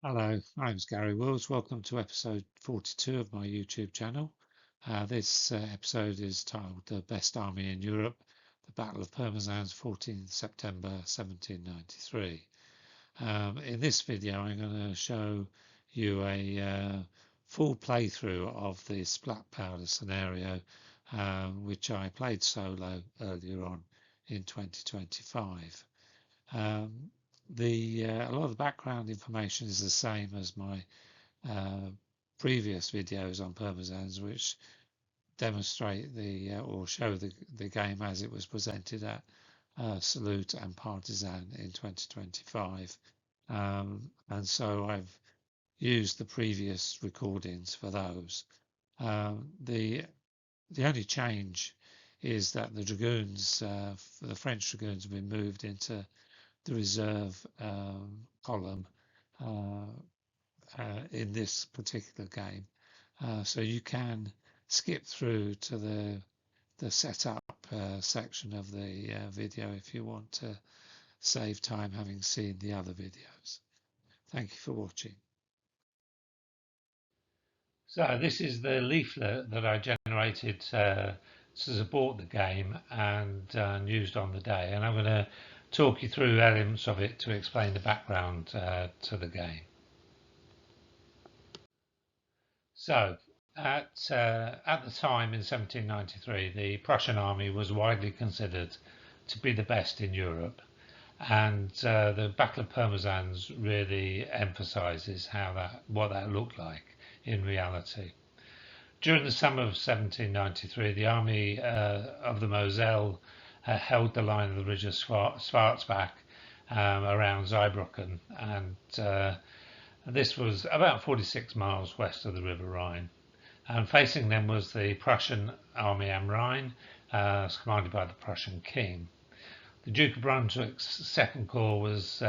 Hello, my name's Gary Wills. Welcome to episode 42 of my YouTube channel. This episode is titled The Best Army in Europe, the Battle of Pirmasens, 14th September 1793. In this video, I'm going to show you a full playthrough of the splat powder scenario, which I played solo earlier on in 2025. A lot of the background information is the same as my previous videos on Pirmasens, which demonstrate or show the game as it was presented at Salute and Partisan in 2025, and so I've used the previous recordings for those. The only change is that the dragoons, the French dragoons, have been moved into the reserve column in this particular game, so you can skip through to the setup section of the video if you want to save time having seen the other videos. Thank you for watching. So this is the leaflet that I generated to support the game and used on the day, and I'm going to talk you through elements of it to explain the background to the game. So, at the time in 1793, the Prussian Army was widely considered to be the best in Europe, and the Battle of Pirmasens really emphasises what that looked like in reality. During the summer of 1793, the army of the Moselle held the line of the ridge of Schwarzbach around Zweibrücken, and this was about 46 miles west of the River Rhine. And facing them was the Prussian Army am Rhein, commanded by the Prussian king. The Duke of Brunswick's Second Corps was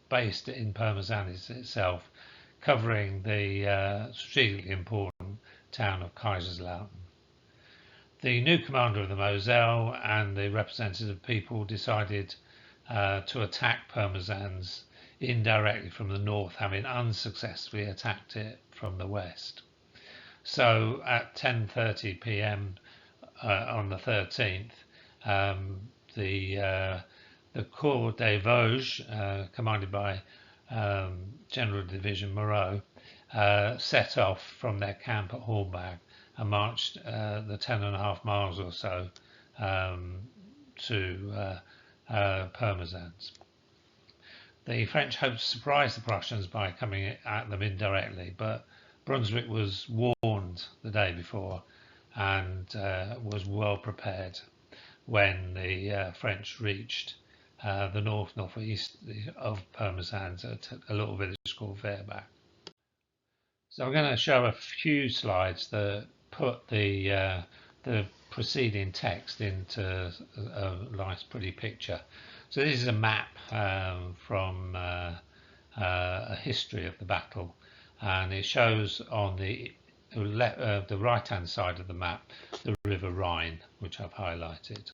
based in Pirmasens itself, covering the strategically important town of Kaiserslautern. The new commander of the Moselle and the representative people decided to attack Pirmasens indirectly from the north, having unsuccessfully attacked it from the west. So at 10:30 p.m. On the 13th, the Corps des Vosges, commanded by General Division Moreaux, set off from their camp at Hornbach and marched the 10.5 miles or so to Pirmasens. The French hoped to surprise the Prussians by coming at them indirectly, but Brunswick was warned the day before and was well prepared when the French reached the northeast of Pirmasens at a little village called Fehrbach. So I'm going to show a few slides that put the preceding text into a nice pretty picture. So this is a map from a history of the battle, and it shows on the right hand side of the map the River Rhine, which I've highlighted.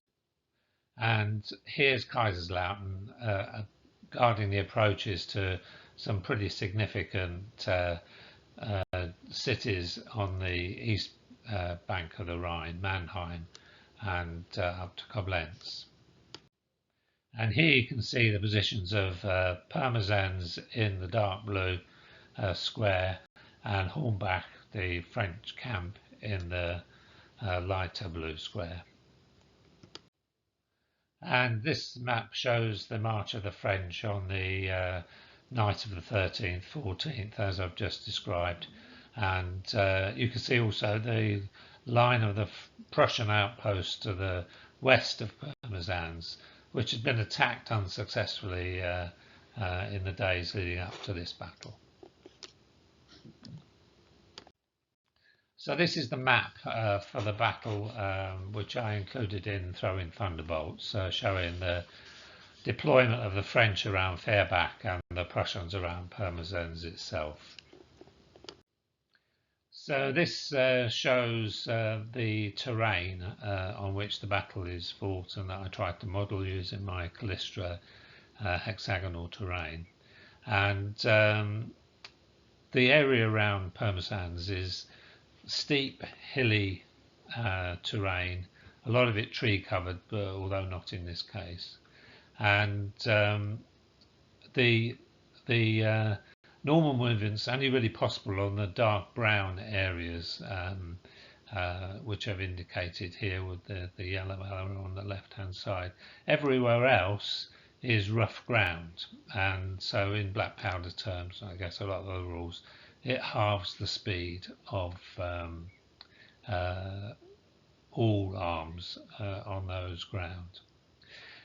And here's Kaiserslautern guarding the approaches to some pretty significant cities on the east bank of the Rhine, Mannheim and up to Koblenz. And here you can see the positions of Pirmasens in the dark blue square and Hornbach, the French camp, in the lighter blue square. And this map shows the march of the French on the night of the 13th, 14th, as I've just described. And you can see also the line of the Prussian outpost to the west of Pirmasens, which had been attacked unsuccessfully in the days leading up to this battle. So this is the map for the battle, which I included in Throwing Thunderbolts, showing the deployment of the French around Fehrbach and the Prussians around Pirmasens itself. So this shows the terrain on which the battle is fought, and that I tried to model using my Callistra hexagonal terrain. And the area around Pirmasens is steep, hilly terrain, a lot of it tree covered, but although not in this case. And the normal movements only really possible on the dark brown areas, which I've indicated here with the yellow arrow on the left hand side. Everywhere else is rough ground, and so in black powder terms, I guess a lot of the rules, it halves the speed of all arms on those ground.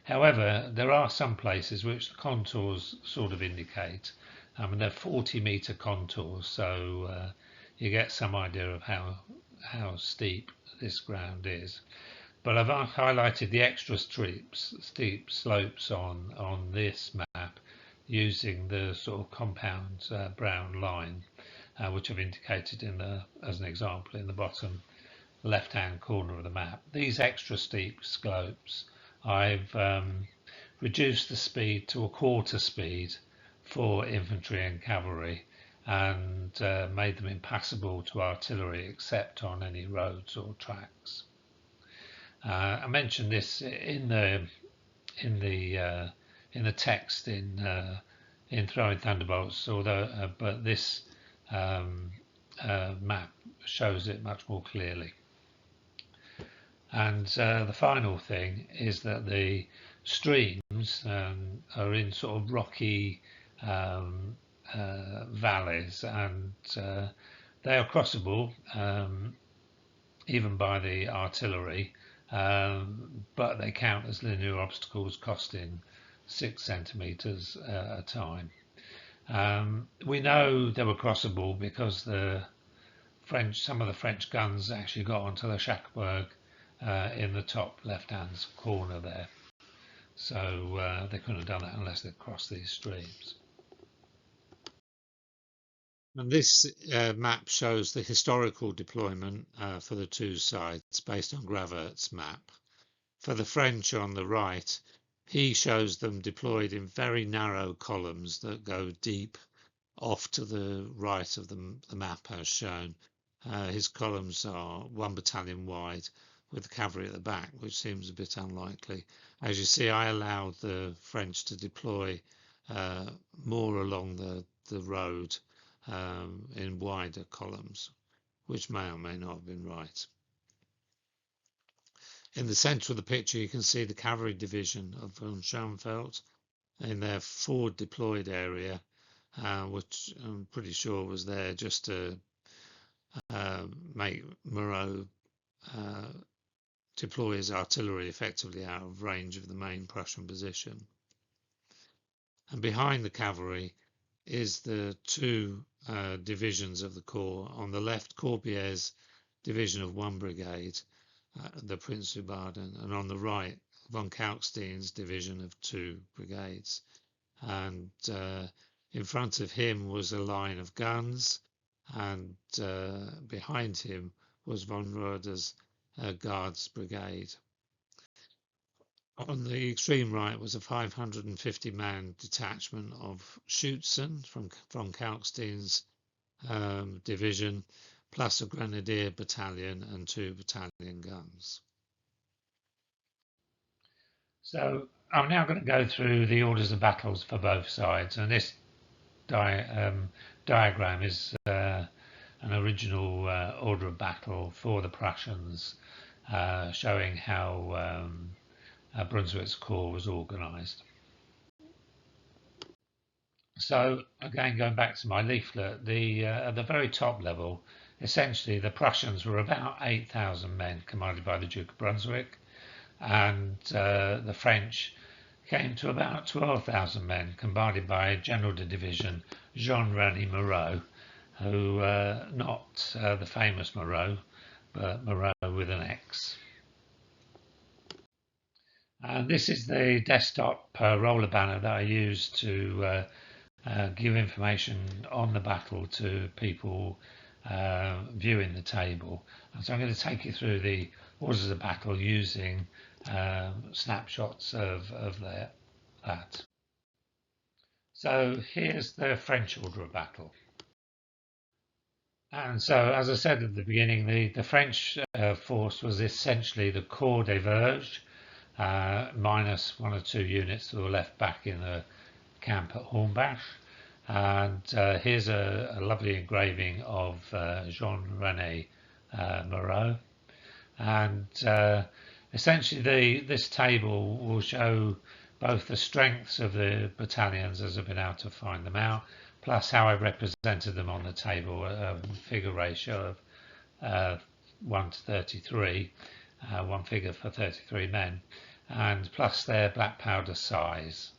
However, there are some places which the contours sort of indicate. They're 40-meter contours, so you get some idea of how steep this ground is. But I've highlighted the extra steep slopes on this map using the sort of compound brown line, which I've indicated as an example in the bottom left-hand corner of the map. These extra steep slopes, I've reduced the speed to a quarter speed for infantry and cavalry, and made them impassable to artillery except on any roads or tracks. I mentioned this in the text in Throwing Thunderbolts, although but this map shows it much more clearly. And the final thing is that the streams are in sort of rocky valleys, and they are crossable even by the artillery, but they count as linear obstacles costing 6 centimeters a time. We know they were crossable because some of the French guns actually got onto the Schauenburg in the top left-hand corner there. So they couldn't have done that unless they'd crossed these streams. And this map shows the historical deployment for the two sides based on Gravert's map. For the French on the right, he shows them deployed in very narrow columns that go deep off to the right of the map as shown. His columns are 1 battalion wide with the cavalry at the back, which seems a bit unlikely. As you see, I allowed the French to deploy more along the road in wider columns, which may or may not have been right. In the centre of the picture, you can see the cavalry division of von Schoenfeld in their forward deployed area, which I'm pretty sure was there just to make Moreaux deploy his artillery effectively out of range of the main Prussian position. And behind the cavalry is the two divisions of the corps. On the left, Corbier's division of 1 brigade, the Prince of Baden, and on the right, von Kalkstein's division of 2 brigades. And in front of him was a line of guns, and behind him was von Roeder's Guards brigade. On the extreme right was a 550-man detachment of Schützen from Kalkstein's division, plus a grenadier battalion and 2 battalion guns. So I'm now going to go through the orders of battles for both sides, and this diagram is an original order of battle for the Prussians, showing how Brunswick's corps was organised. So again, going back to my leaflet, at the very top level, essentially the Prussians were about 8,000 men commanded by the Duke of Brunswick, and the French came to about 12,000 men commanded by General de Division Jean-René Moreau, who not the famous Moreau, but Moreau with an X. And this is the desktop roller banner that I use to give information on the battle to people viewing the table. And so I'm going to take you through the orders of battle using snapshots of that. So here's the French order of battle. And so, as I said at the beginning, the French force was essentially the Corps des Vosges, minus one or two units that were left back in the camp at Hornbach. And here's a lovely engraving of Jean-René Moreau. And essentially, this table will show both the strengths of the battalions as I've been able to find them out, plus how I represented them on the table, a figure ratio of 1 to 33, one figure for 33 men, and plus their black powder size.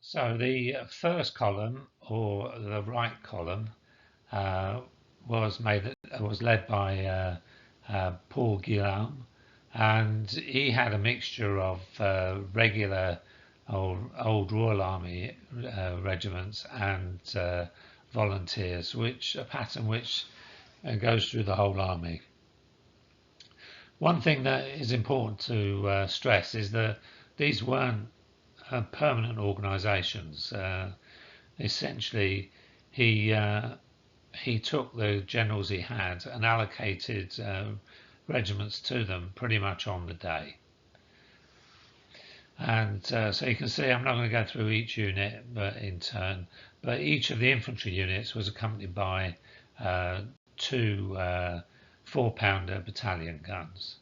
So the first column, or the right column, uh, was led by Paul Guillaume, and he had a mixture of regular old Royal Army regiments and volunteers, which a pattern which goes through the whole army. One thing that is important to stress is that these weren't permanent organisations. Essentially, he took the generals he had and allocated regiments to them pretty much on the day. And so you can see I'm not going to go through each unit in turn, but each of the infantry units was accompanied by two 4-pounder battalion guns.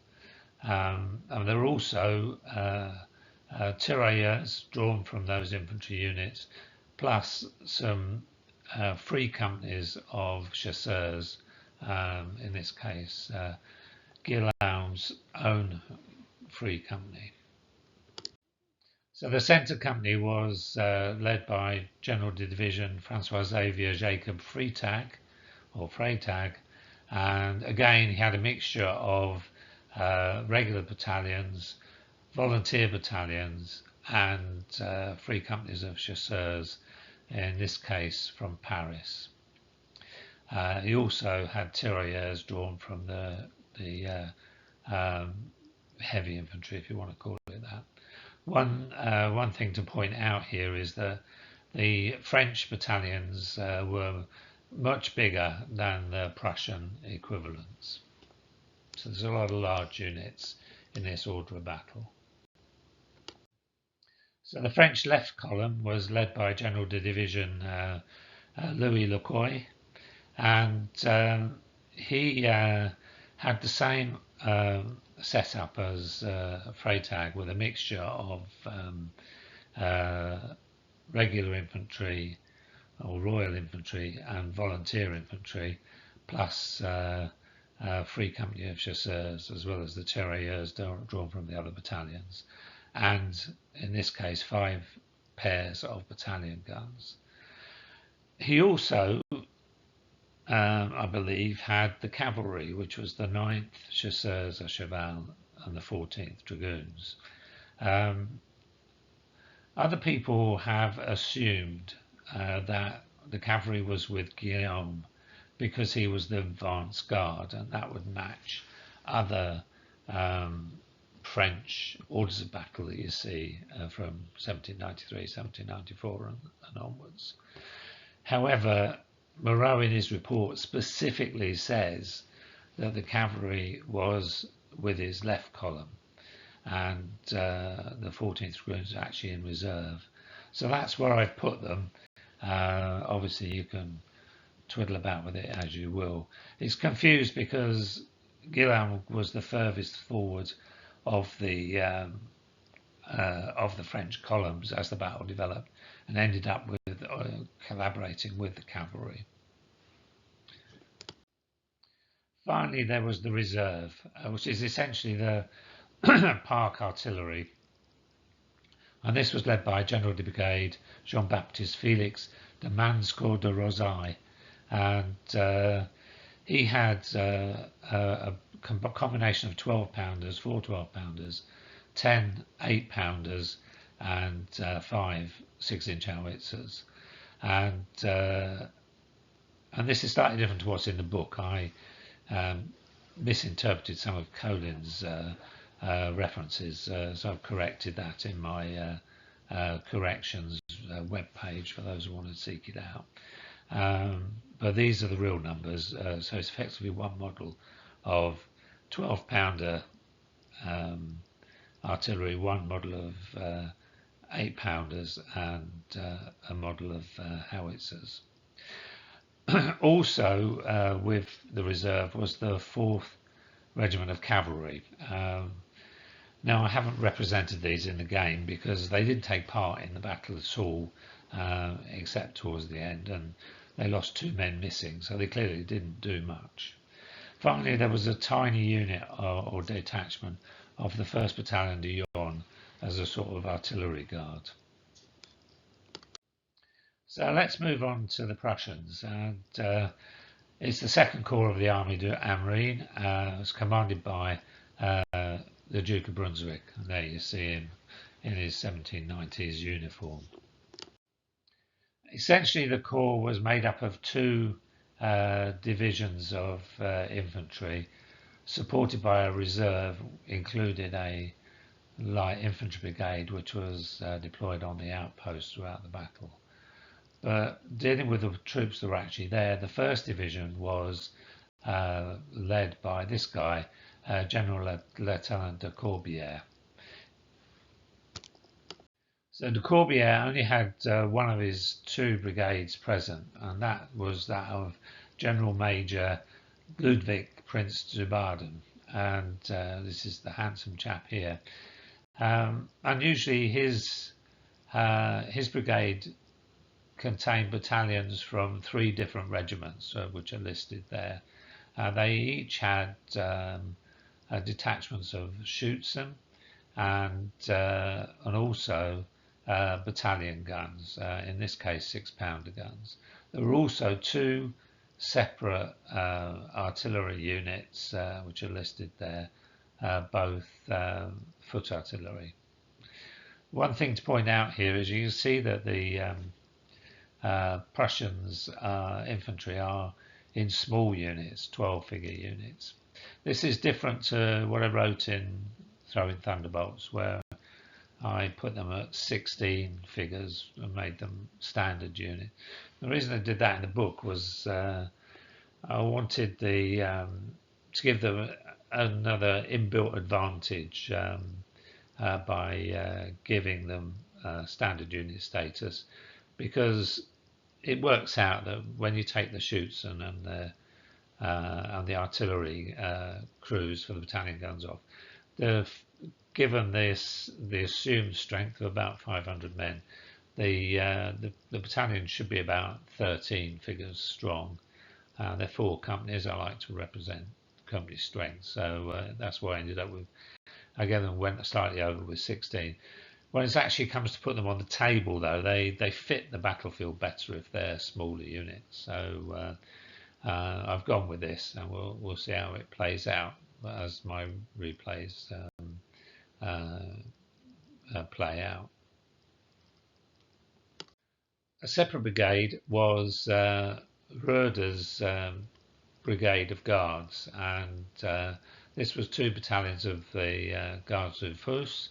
And there were also tirailleurs drawn from those infantry units, plus some free companies of chasseurs, in this case Guillaume's own free company. So the centre company was led by General de Division Francois Xavier Jacob Freytag, and again he had a mixture of regular battalions, volunteer battalions, and free companies of chasseurs, in this case from Paris. He also had tirailleurs drawn from the heavy infantry, if you want to call it that. One thing to point out here is that the French battalions were much bigger than the Prussian equivalents. So there's a lot of large units in this order of battle. So the French left column was led by General de Division Louis Lecoy, and he had the same setup as Freytag, with a mixture of regular infantry or Royal Infantry and volunteer infantry, plus free company of chasseurs, as well as the tirailleurs drawn from the other battalions, and in this case 5 pairs of battalion guns. He also I believe had the cavalry, which was the 9th Chasseurs à Cheval and the 14th Dragoons. Other people have assumed that the cavalry was with Guillaume because he was the advance guard, and that would match other French orders of battle that you see from 1793, 1794 and onwards. However, Moreau in his report specifically says that the cavalry was with his left column, and the 14th Dragoons are actually in reserve. So that's where I've put them. Obviously you can twiddle about with it as you will. It's confused because Guillaume was the furthest forward of the French columns as the battle developed, and ended up with collaborating with the cavalry. Finally, there was the reserve, which is essentially the park artillery, and this was led by General de Brigade Jean-Baptiste Félix de Manscourt de Rosailles, and he had a combination of 12-pounders, 4 12-pounders, 10 8-pounders, and 5 6-inch howitzers, and this is slightly different to what's in the book. I misinterpreted some of Colin's references, so I've corrected that in my corrections web page for those who want to seek it out. But these are the real numbers, so it's effectively one model of 12-pounder artillery, one model of 8-pounders, and a model of howitzers. Also, with the reserve was the 4th Regiment of Cavalry. Now, I haven't represented these in the game because they didn't take part in the battle at all, except towards the end, and they lost 2 men missing, so they clearly didn't do much. Finally, there was a tiny unit or detachment of the 1st Battalion de Yonne as a sort of artillery guard. So let's move on to the Prussians, and it's the 2nd Corps of the Armée de Rhine. It was commanded by the Duke of Brunswick, and there you see him in his 1790s uniform. Essentially, the corps was made up of 2 divisions of infantry, supported by a reserve, including a light infantry brigade, which was deployed on the outposts throughout the battle. But dealing with the troops that were actually there, the 1st Division was led by this guy, General Lieutenant de Corbière. So de Corbière only had one of his 2 brigades present, and that was that of General Major Ludwig Prince zu Baden, and this is the handsome chap here. Unusually, his brigade contained battalions from 3 different regiments, which are listed there. They each had detachments of Schützen and also battalion guns, in this case 6-pounder guns. There were also 2 separate artillery units which are listed there, both foot artillery. One thing to point out here is you can see that the Prussians infantry are in small units, 12-figure units. This is different to what I wrote in Throwing Thunderbolts, where I put them at 16 figures and made them standard unit. The reason I did that in the book was I wanted to give them another inbuilt advantage by giving them standard unit status, because it works out that when you take the Schützen and the artillery crews for the battalion guns off, given the assumed strength of about 500 men, the battalion should be about 13 figures strong. They're 4 companies. I like to represent company strength, so that's why I ended up with. Again, went slightly over with 16. When it actually comes to put them on the table, though, they fit the battlefield better if they're smaller units. So I've gone with this, and we'll see how it plays out as my replays play out. A separate brigade was Roeder's brigade of guards, and this was 2 battalions of the Guards of Vosges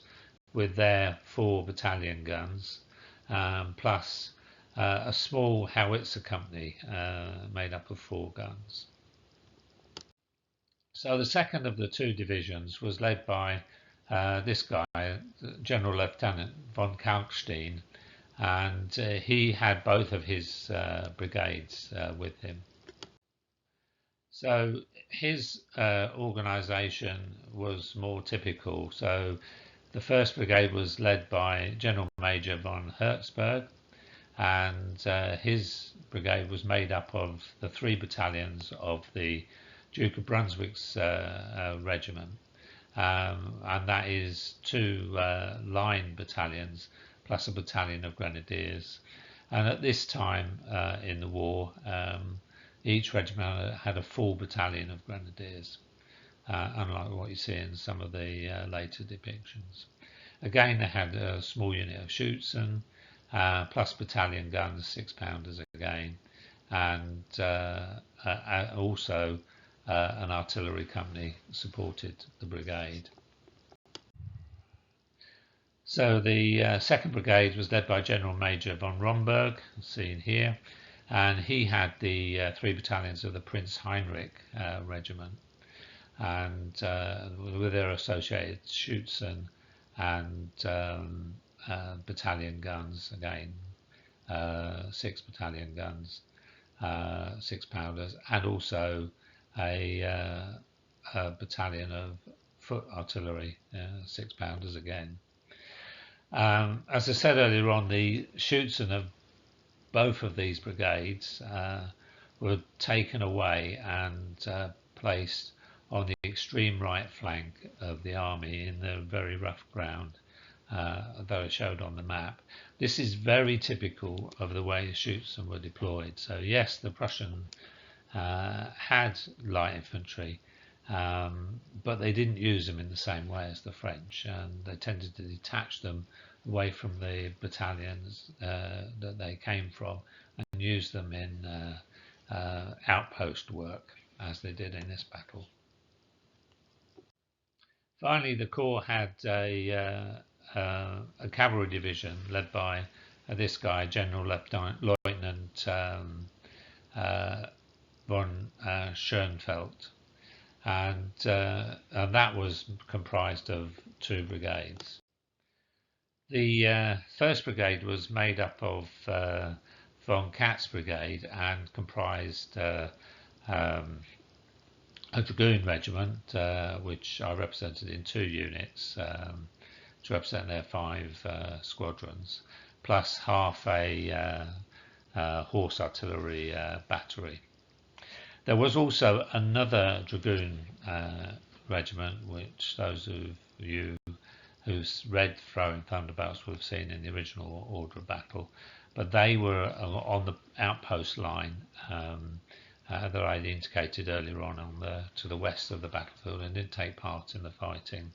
with their 4 battalion guns, plus a small howitzer company made up of 4 guns. So the second of the 2 divisions was led by this guy, General Lieutenant von Kalkstein, and he had both of his brigades with him. So his organisation was more typical. So the 1st Brigade was led by General Major von Herzberg, and his brigade was made up of the 3 battalions of the Duke of Brunswick's regiment, and that is 2 line battalions plus a battalion of grenadiers. And at this time in the war, each regiment had a full battalion of grenadiers, unlike what you see in some of the later depictions. Again, they had a small unit of Schützen, plus battalion guns, 6-pounders again, and also an artillery company supported the brigade. So the 2nd Brigade was led by General Major von Romberg, seen here, and he had the 3 battalions of the Prince Heinrich regiment, and with their associated Schutzen and battalion guns again, 6 battalion guns, 6-pounders, and also a battalion of foot artillery, 6-pounders again. As I said earlier on, the Schutzen of both of these brigades were taken away and placed on the extreme right flank of the army in the very rough ground that I showed on the map. This is very typical of the way Schutzen were deployed. So yes, the Prussian had light infantry, but they didn't use them in the same way as the French, and they tended to detach them away from the battalions that they came from and use them in outpost work, as they did in this battle. Finally, the Corps had a cavalry division led by this guy, General Lieutenant von Schoenfeld, and that was comprised of 2 brigades. The 1st Brigade was made up of von Katz's brigade and comprised a dragoon regiment, which I represented in 2 units to represent their 5 squadrons, plus half a horse artillery battery. There was also another dragoon regiment, which those of you who've read Throwing Thunderbolts would have seen in the original order of battle, but they were on the outpost line that I indicated earlier on to the west of the battlefield, and didn't take part in the fighting.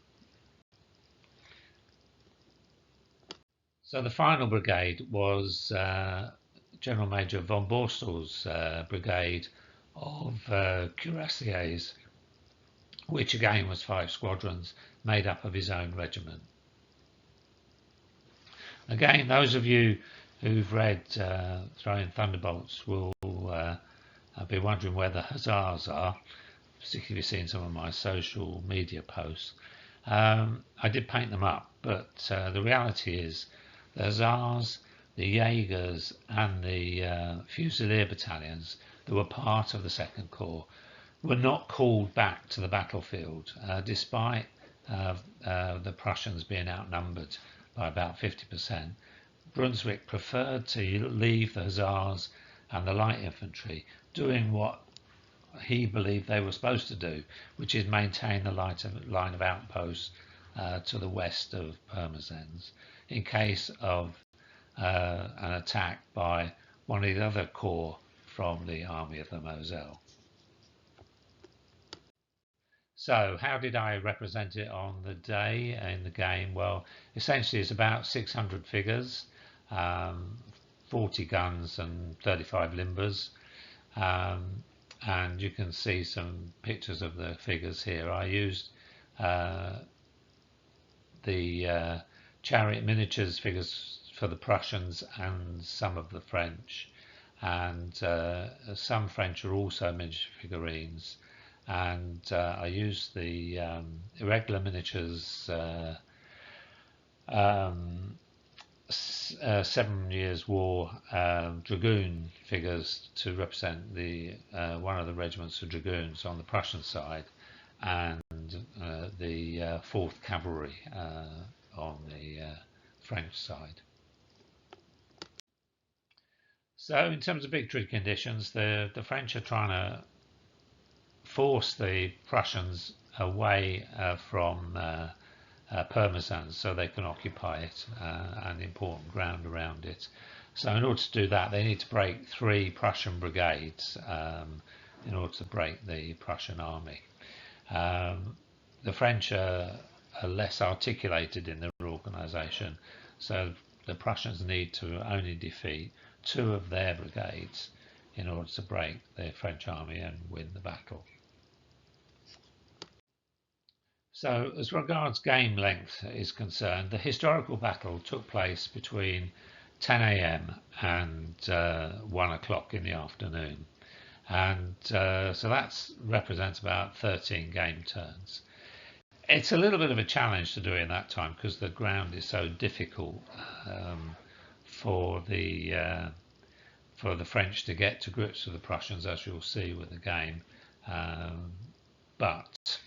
So the final brigade was General Major von Borstel's brigade of cuirassiers, which again was 5 squadrons made up of his own regiment. Again, those of you who've read Throwing Thunderbolts will be wondering where the Hussars are, particularly if you've seen some of my social media posts. I did paint them up, but the reality is the Hussars, the Jaegers and the Fusilier battalions that were part of the 2nd Corps were not called back to the battlefield, despite the Prussians being outnumbered by about 50%. Brunswick preferred to leave the Hussars and the light infantry doing what he believed they were supposed to do, which is maintain the line of outposts to the west of Pirmasens in case of an attack by one of the other corps from the Army of the Moselle. So how did I represent it on the day in the game? Well, essentially it's about 600 figures, 40 guns and 35 limbers, and you can see some pictures of the figures here. I used the chariot miniatures figures for the Prussians and some of the French, and some French are also miniature figurines, and I used the irregular miniatures 7 Years' War dragoon figures to represent the one of the regiments of dragoons on the Prussian side, and the 4th Cavalry on the French side. So in terms of victory conditions, the French are trying to force the Prussians away from Pirmasens so they can occupy it and important ground around it. So in order to do that, they need to break 3 Prussian brigades in order to break the Prussian Army. The French are less articulated in their organisation, so the Prussians need to only defeat 2 of their brigades in order to break the French army and win the battle. So as regards game length is concerned, the historical battle took place between 10 a.m. and 1 o'clock in the afternoon. And so that represents about 13 game turns. It's a little bit of a challenge to do in that time because the ground is so difficult for the French to get to grips with the Prussians, as you'll see with the game. But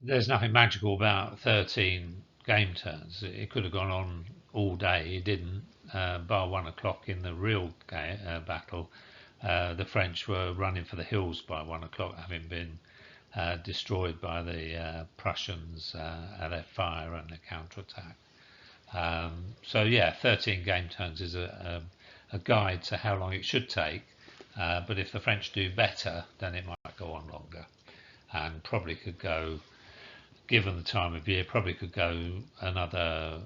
there's nothing magical about 13 game turns. It could have gone on all day. It didn't. Bar 1 o'clock in the real battle, the French were running for the hills by 1 o'clock, having been destroyed by the Prussians at their fire and their counterattack. So yeah, 13 game turns is a guide to how long it should take, but if the French do better, then it might go on longer, and probably could go, given the time of year, probably could go another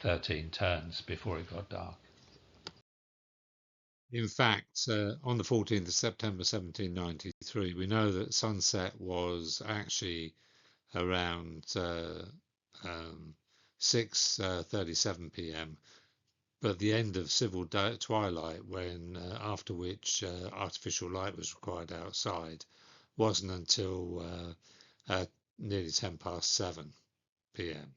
13 turns before it got dark. In fact, on the 14th of September 1793, we know that sunset was actually around 6:37 p.m. but the end of civil twilight, when after which artificial light was required outside, wasn't until nearly 7:10 p.m.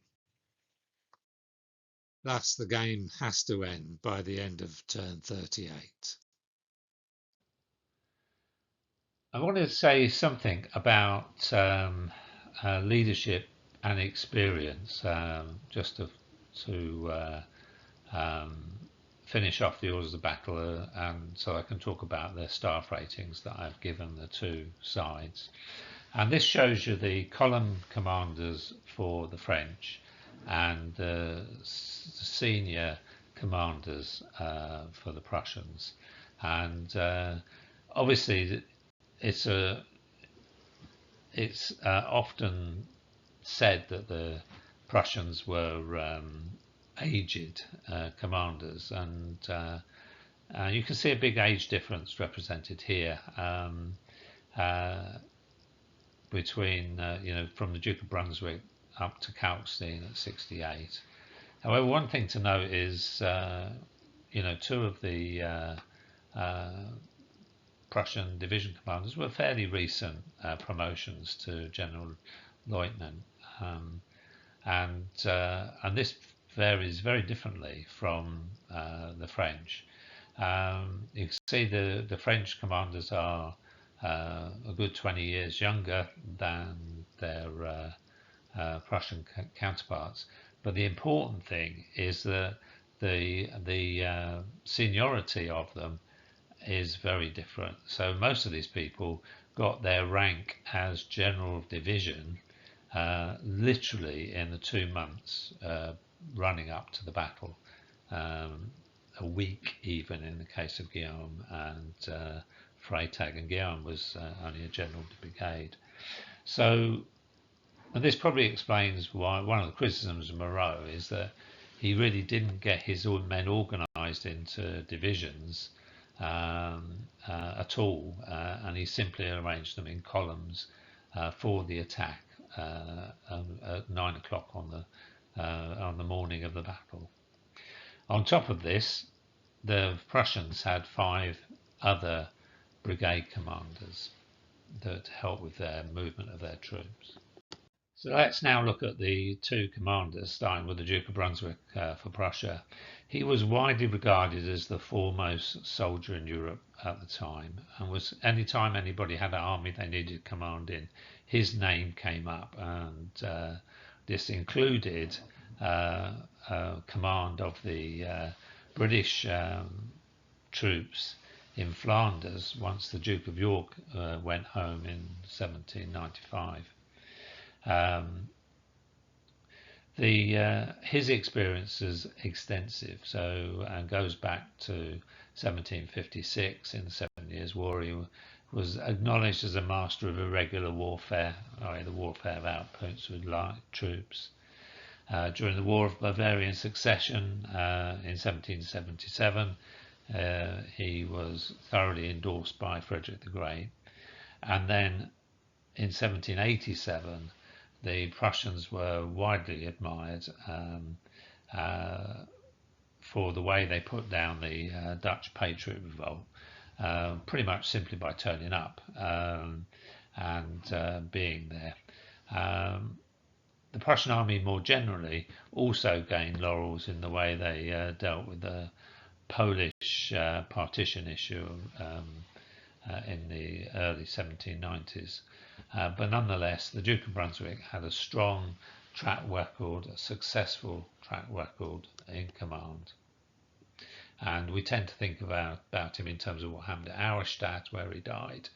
Thus, the game has to end by the end of turn 38. I wanted to say something about leadership and experience, just to finish off the orders of battle, and so I can talk about the staff ratings that I've given the two sides. And this shows you the column commanders for the French and the senior commanders for the Prussians. And obviously it's often said that the Prussians were aged commanders, and you can see a big age difference represented here between from the Duke of Brunswick up to Kalkstein at 68. However, one thing to note is two of the Prussian division commanders were fairly recent promotions to General Lieutenant, and this varies very differently from the French. You can see the French commanders are a good 20 years younger than their Prussian counterparts, but the important thing is that the seniority of them is very different. So most of these people got their rank as general of division literally in the 2 months running up to the battle, a week even in the case of Guillaume and Freytag, and Guillaume was only a general of the brigade. So, and this probably explains why one of the criticisms of Moreaux is that he really didn't get his men organised into divisions at all, and he simply arranged them in columns for the attack at 9 o'clock on the morning of the battle. On top of this, the Prussians had 5 other brigade commanders that helped with their movement of their troops. So let's now look at the 2 commanders, starting with the Duke of Brunswick for Prussia. He was widely regarded as the foremost soldier in Europe at the time, and was anytime anybody had an army they needed command in, his name came up, and this included command of the British troops in Flanders once the Duke of York went home in 1795. His experience is extensive, and goes back to 1756. In the 7 Years' War, he was acknowledged as a master of irregular warfare, the warfare of outposts with light troops. During the War of Bavarian Succession in 1777, he was thoroughly endorsed by Frederick the Great, and then in 1787 the Prussians were widely admired for the way they put down the Dutch Patriot Revolt, pretty much simply by turning up and being there. The Prussian army more generally also gained laurels in the way they dealt with the Polish partition issue in the early 1790s. But nonetheless, the Duke of Brunswick had a strong track record, a successful track record in command. And we tend to think about him in terms of what happened at Auerstadt, where he died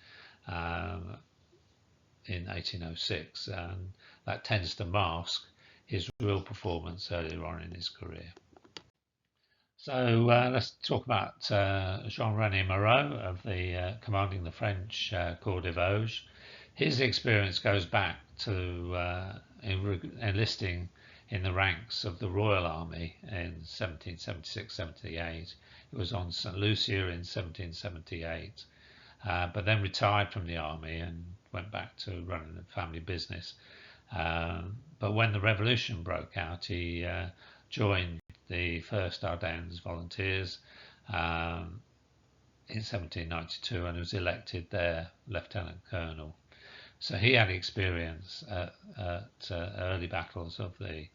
in 1806, and that tends to mask his real performance earlier on in his career. So let's talk about Jean-René Moreau of the commanding the French Corps de Vosges. His experience goes back to enlisting in the ranks of the Royal Army in 1776-78. It was on St. Lucia in 1778, but then retired from the army and went back to running a family business. But when the revolution broke out, he joined the 1st Ardennes Volunteers in 1792 and was elected their lieutenant colonel. So he had experience at early battles of the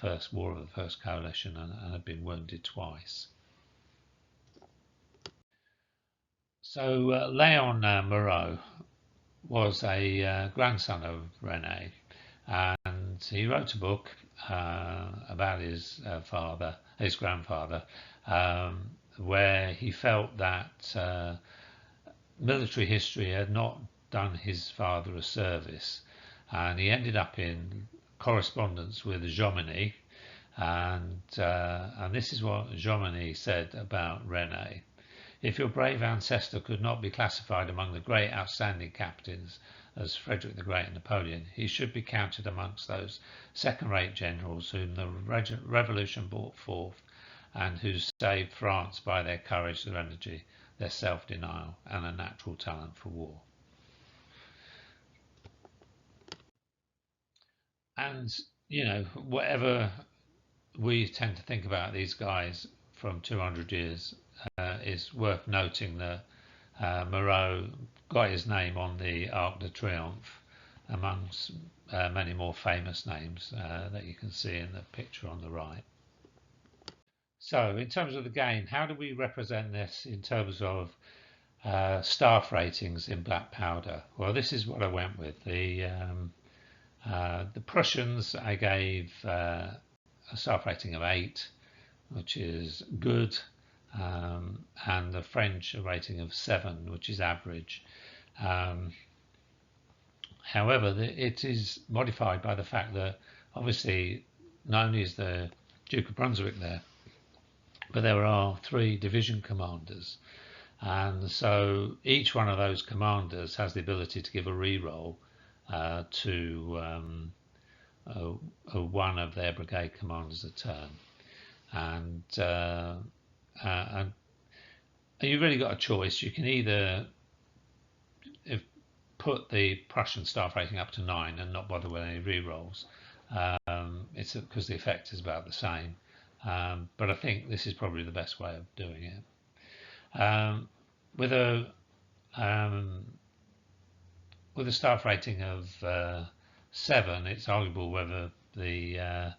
First War of the First Coalition and had been wounded twice. So Léon Moreau was a grandson of René, and he wrote a book about his grandfather, where he felt that military history had not done his father a service, and he ended up in correspondence with Jomini, and this is what Jomini said about René. If your brave ancestor could not be classified among the great outstanding captains as Frederick the Great and Napoleon, he should be counted amongst those second-rate generals whom the revolution brought forth and who saved France by their courage, their energy, their self-denial and a natural talent for war. And, you know, whatever we tend to think about these guys from 200 years, is worth noting that Moreau got his name on the Arc de Triomphe amongst many more famous names that you can see in the picture on the right. So in terms of the game, how do we represent this in terms of staff ratings in black powder? Well, this is what I went with. The Prussians, I gave a staff rating of 8, which is good, and the French a rating of 7, which is average. However, it is modified by the fact that obviously not only is the Duke of Brunswick there, but there are 3 division commanders, and so each one of those commanders has the ability to give a re-roll to one of their brigade commanders a turn, and you really got a choice. You can either put the Prussian staff rating up to 9 and not bother with any re-rolls. It's because the effect is about the same, but I think this is probably the best way of doing it. With a staff rating of 7, it's arguable whether the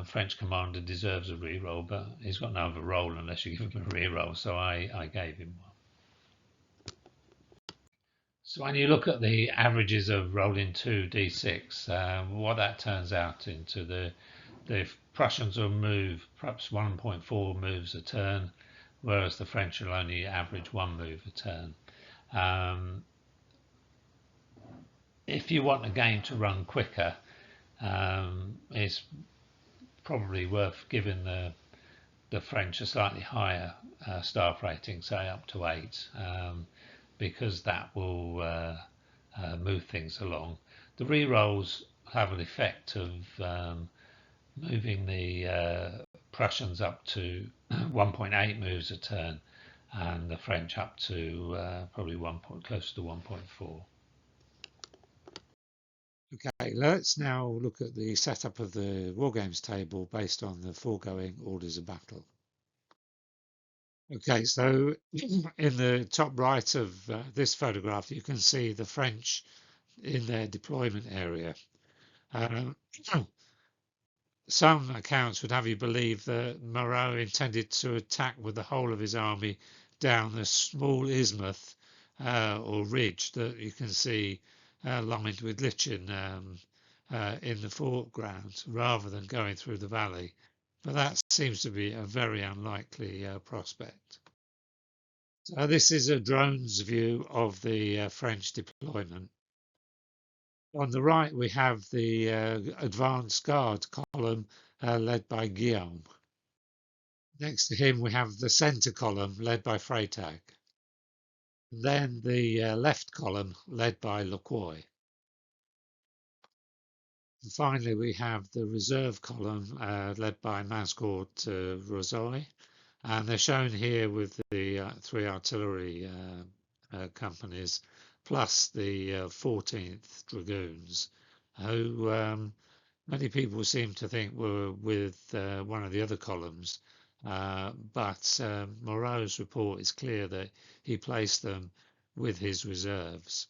French commander deserves a re-roll, but he's got no other role unless you give him a re-roll, so I gave him one. So when you look at the averages of rolling 2d6, what that turns out into, the Prussians will move perhaps 1.4 moves a turn, whereas the French will only average 1 move a turn. If you want a game to run quicker, it's probably worth giving the French a slightly higher staff rating, say up to 8, because that will move things along. The re-rolls have an effect of moving the Prussians up to 1.8 moves a turn, and the French up to probably close to 1.4. Okay, let's now look at the setup of the War Games table based on the foregoing orders of battle. Okay, so in the top right of this photograph, you can see the French in their deployment area. Um, some accounts would have you believe that Moreaux intended to attack with the whole of his army down a small isthmus or ridge that you can see lined with lichen in the foreground, rather than going through the valley. But that seems to be a very unlikely prospect. So this is a drone's view of the French deployment. On the right, we have the advance guard column led by Guillaume. Next to him, we have the centre column led by Freytag. Then the left column led by Lecroix. And finally, we have the reserve column led by Mascourt Rozoy. And they're shown here with the three artillery companies, plus the 14th Dragoons, who many people seem to think were with one of the other columns, but Moreau's report is clear that he placed them with his reserves.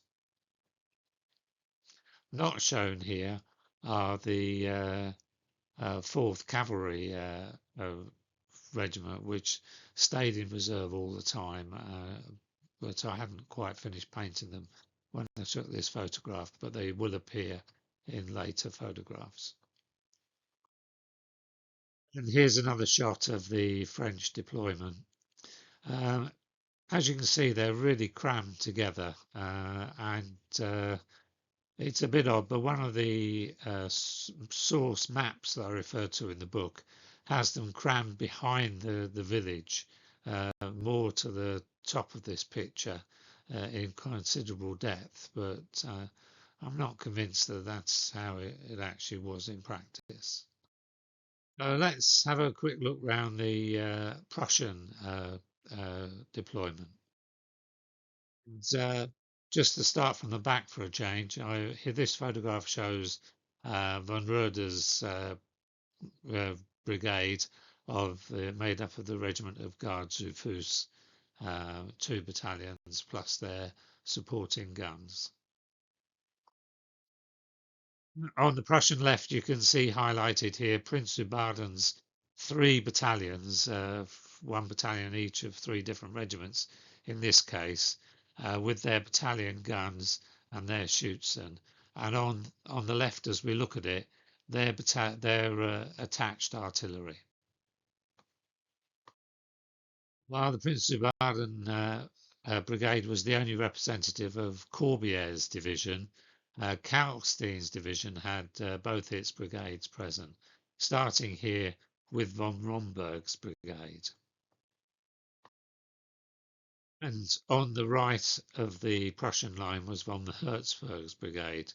Not shown here are the 4th Cavalry Regiment, which stayed in reserve all the time, but I haven't quite finished painting them when I took this photograph, but they will appear in later photographs. And here's another shot of the French deployment. As you can see, they're really crammed together, and it's a bit odd, but one of the source maps that I referred to in the book has them crammed behind the village, more to the top of this picture in considerable depth, but I'm not convinced that that's how it actually was in practice. Let's have a quick look round the Prussian deployment. And, just to start from the back for a change, this photograph shows von Roeder's brigade made up of the regiment of Guards Rufus, 2 battalions plus their supporting guns. On the Prussian left, you can see highlighted here Prince Baden's 3 battalions, 1 battalion each of 3 different regiments in this case, with their battalion guns and their Schützen. And on the left, as we look at it, their attached artillery. While the Prince of Baden brigade was the only representative of Corbier's division, Kalkstein's division had both its brigades present, starting here with von Romberg's brigade. And on the right of the Prussian line was von Herzberg's brigade.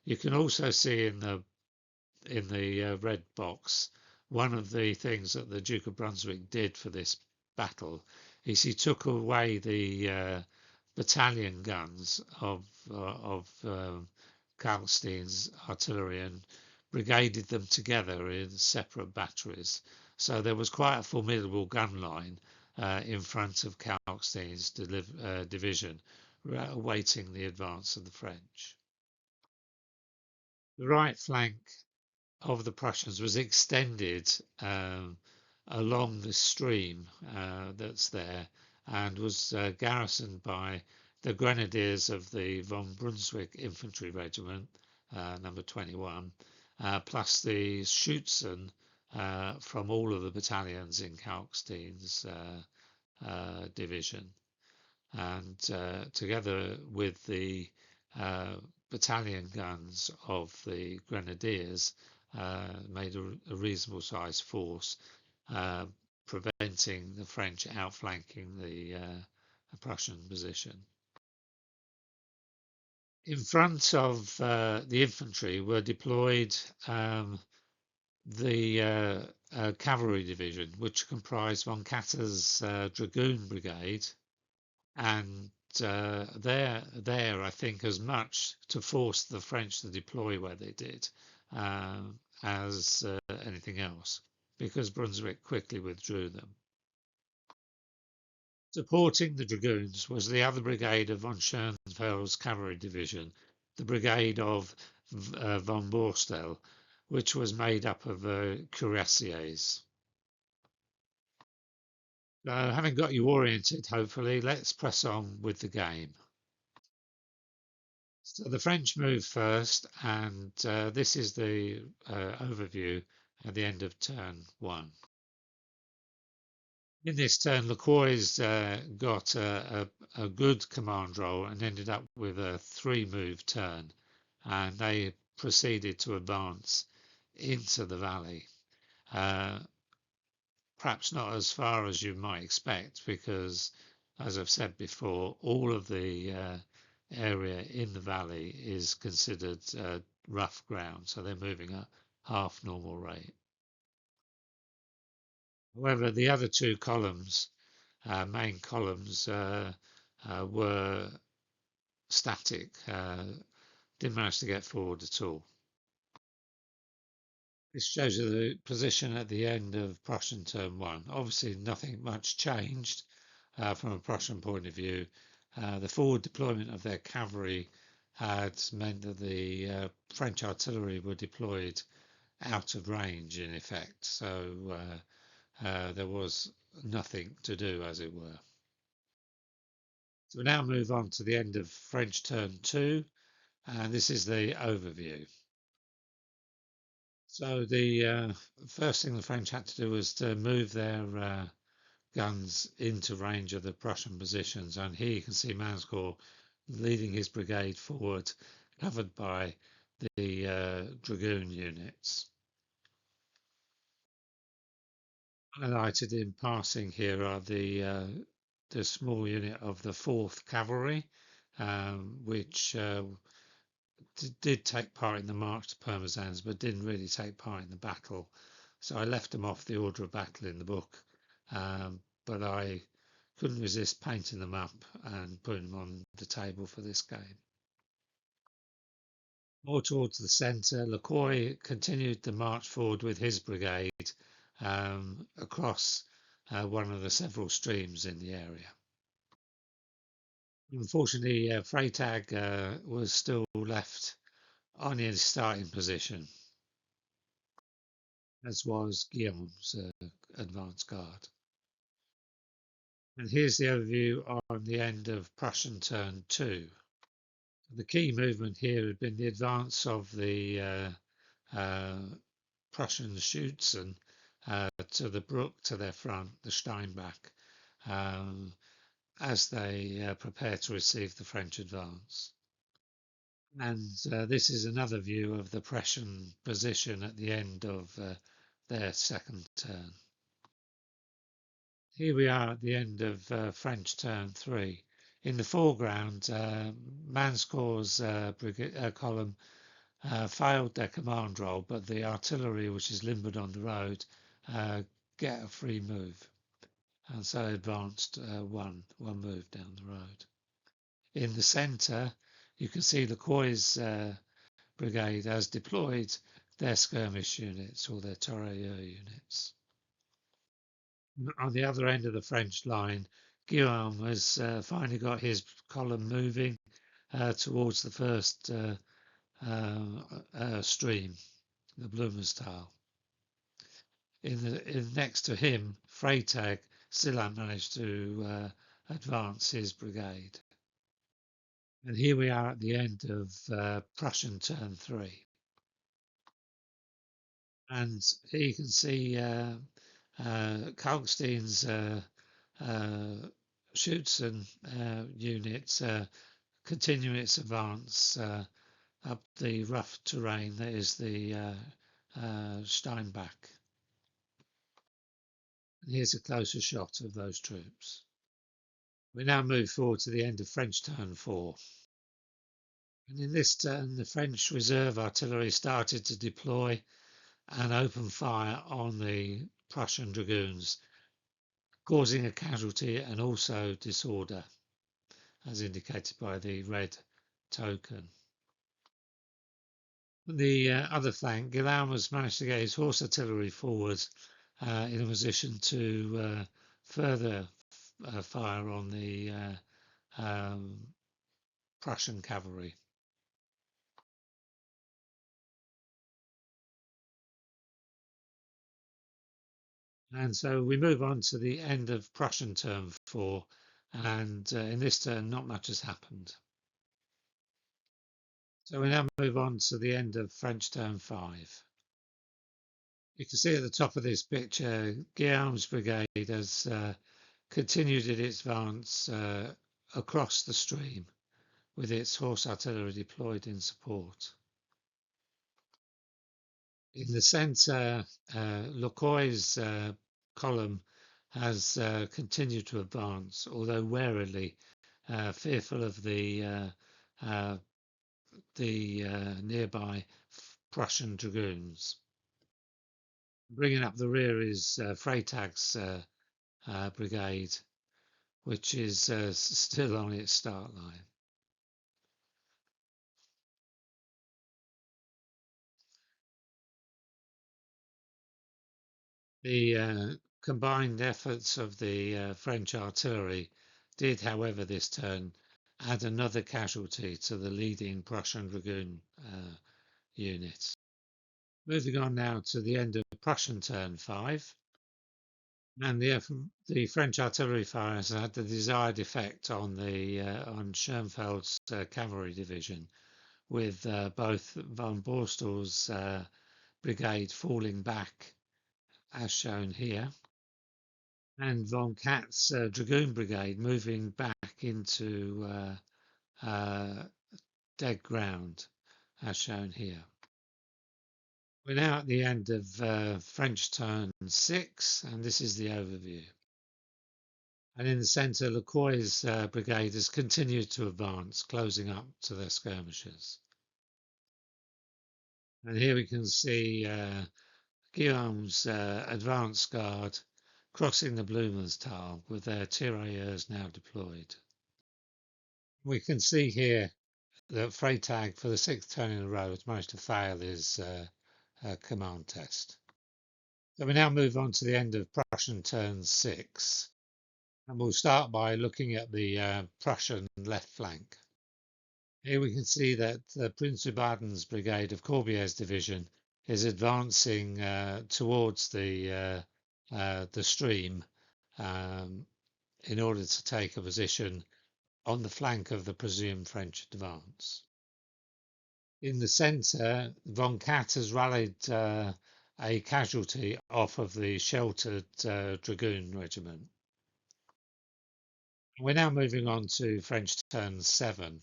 You can also see in the red box, one of the things that the Duke of Brunswick did for this battle is he took away the battalion guns of Kalkstein's artillery and brigaded them together in separate batteries. So there was quite a formidable gun line in front of Kalkstein's division, awaiting the advance of the French. The right flank of the Prussians was extended along the stream that's there, and was garrisoned by the grenadiers of the von Brunswick Infantry Regiment, number 21, plus the Schützen from all of the battalions in Kalkstein's division, and together with the battalion guns of the grenadiers, made a reasonable sized force, preventing the French outflanking the Prussian position. In front of the infantry were deployed the cavalry division, which comprised von Katter's Dragoon Brigade and there, I think, as much to force the French to deploy where they did as anything else, because Brunswick quickly withdrew them. Supporting the dragoons was the other brigade of von Schoenfeld's cavalry division, the brigade of von Borstel, which was made up of cuirassiers. Having got you oriented, hopefully, let's press on with the game. So the French moved first, and this is the overview at the end of turn 1. In this turn, Lacroix got a good command roll and ended up with a 3-move turn, and they proceeded to advance into the valley. Perhaps not as far as you might expect, because, as I've said before, all of the area in the valley is considered rough ground, so they're moving at half normal rate. However, the other two columns, main columns, were static, didn't manage to get forward at all. This shows you the position at the end of Prussian turn 1. Obviously, nothing much changed from a Prussian point of view. The forward deployment of their cavalry had meant that the French artillery were deployed out of range, in effect. So there was nothing to do, as it were. So we now move on to the end of French turn 2, and this is the overview. So the first thing the French had to do was to move their guns into range of the Prussian positions, and here you can see Manscore leading his brigade forward, covered by the dragoon units. Highlighted in passing here are the small unit of the 4th Cavalry, which did take part in the march to Pirmasens, but didn't really take part in the battle. So I left them off the order of battle in the book, but I couldn't resist painting them up and putting them on the table for this game. More towards the centre, Lacroix continued the march forward with his brigade across one of the several streams in the area. Unfortunately, Freytag was still left on his starting position, as was Guillaume's advance guard. And here's the overview on the end of Prussian turn 2. The key movement here had been the advance of the Prussian Schützen to the brook to their front, the Steinbach, as they prepare to receive the French advance. And this is another view of the Prussian position at the end of their second turn. Here we are at the end of French turn 3. In the foreground, Manscore's column failed their command role, but the artillery, which is limbered on the road, get a free move, and so advanced one move down the road. In the centre, you can see Lacroix's brigade has deployed their skirmish units, or their tirailleurs units. On the other end of the French line, Guillaume has finally got his column moving towards the first stream, the Blumenthal. Next to him, Freytag still hadn't managed to advance his brigade. And here we are at the end of Prussian turn 3. And here you can see Kalkstein's Schützen unit continuing its advance up the rough terrain that is the Steinbach. And here's a closer shot of those troops. We now move forward to the end of French turn 4. And in this turn, the French reserve artillery started to deploy and open fire on the Prussian dragoons, causing a casualty and also disorder. as indicated by the red token. On the other flank, Guillaume has managed to get his horse artillery forward in a position to further fire on the Prussian cavalry. And so we move on to the end of Prussian turn 4, and in this turn not much has happened. So we now move on to the end of French turn 5. You can see at the top of this picture, Guillaume's brigade has continued its advance across the stream with its horse artillery deployed in support. In the centre, Locoy's column has continued to advance, although warily, fearful of the nearby Prussian dragoons. Bringing up the rear is Freytag's brigade, which is still on its start line. The combined efforts of the French artillery did, however, this turn add another casualty to the leading Prussian dragoon unit. Moving on now to the end of Prussian turn 5. And the French artillery fire has had the desired effect on on Schoenfeld's cavalry division, with both von Borstel's brigade falling back, as shown here, and von Katz's dragoon brigade moving back into dead ground, as shown here. We're now at the end of French turn 6, and this is the overview. And in the centre, Locoy's brigade has continued to advance, closing up to their skirmishers. And here we can see Guillaume's advance guard crossing the Blumenthal with their tirailleurs now deployed. We can see here that Freytag, for the 6th turn in a row, has managed to fail his command test. So we now move on to the end of Prussian turn 6, and we'll start by looking at the Prussian left flank. Here we can see that Prince Baden's brigade of Corbier's division is advancing towards the stream in order to take a position on the flank of the presumed French advance. In the centre, von Katt has rallied a casualty off of the sheltered dragoon regiment. We're now moving on to French turn 7.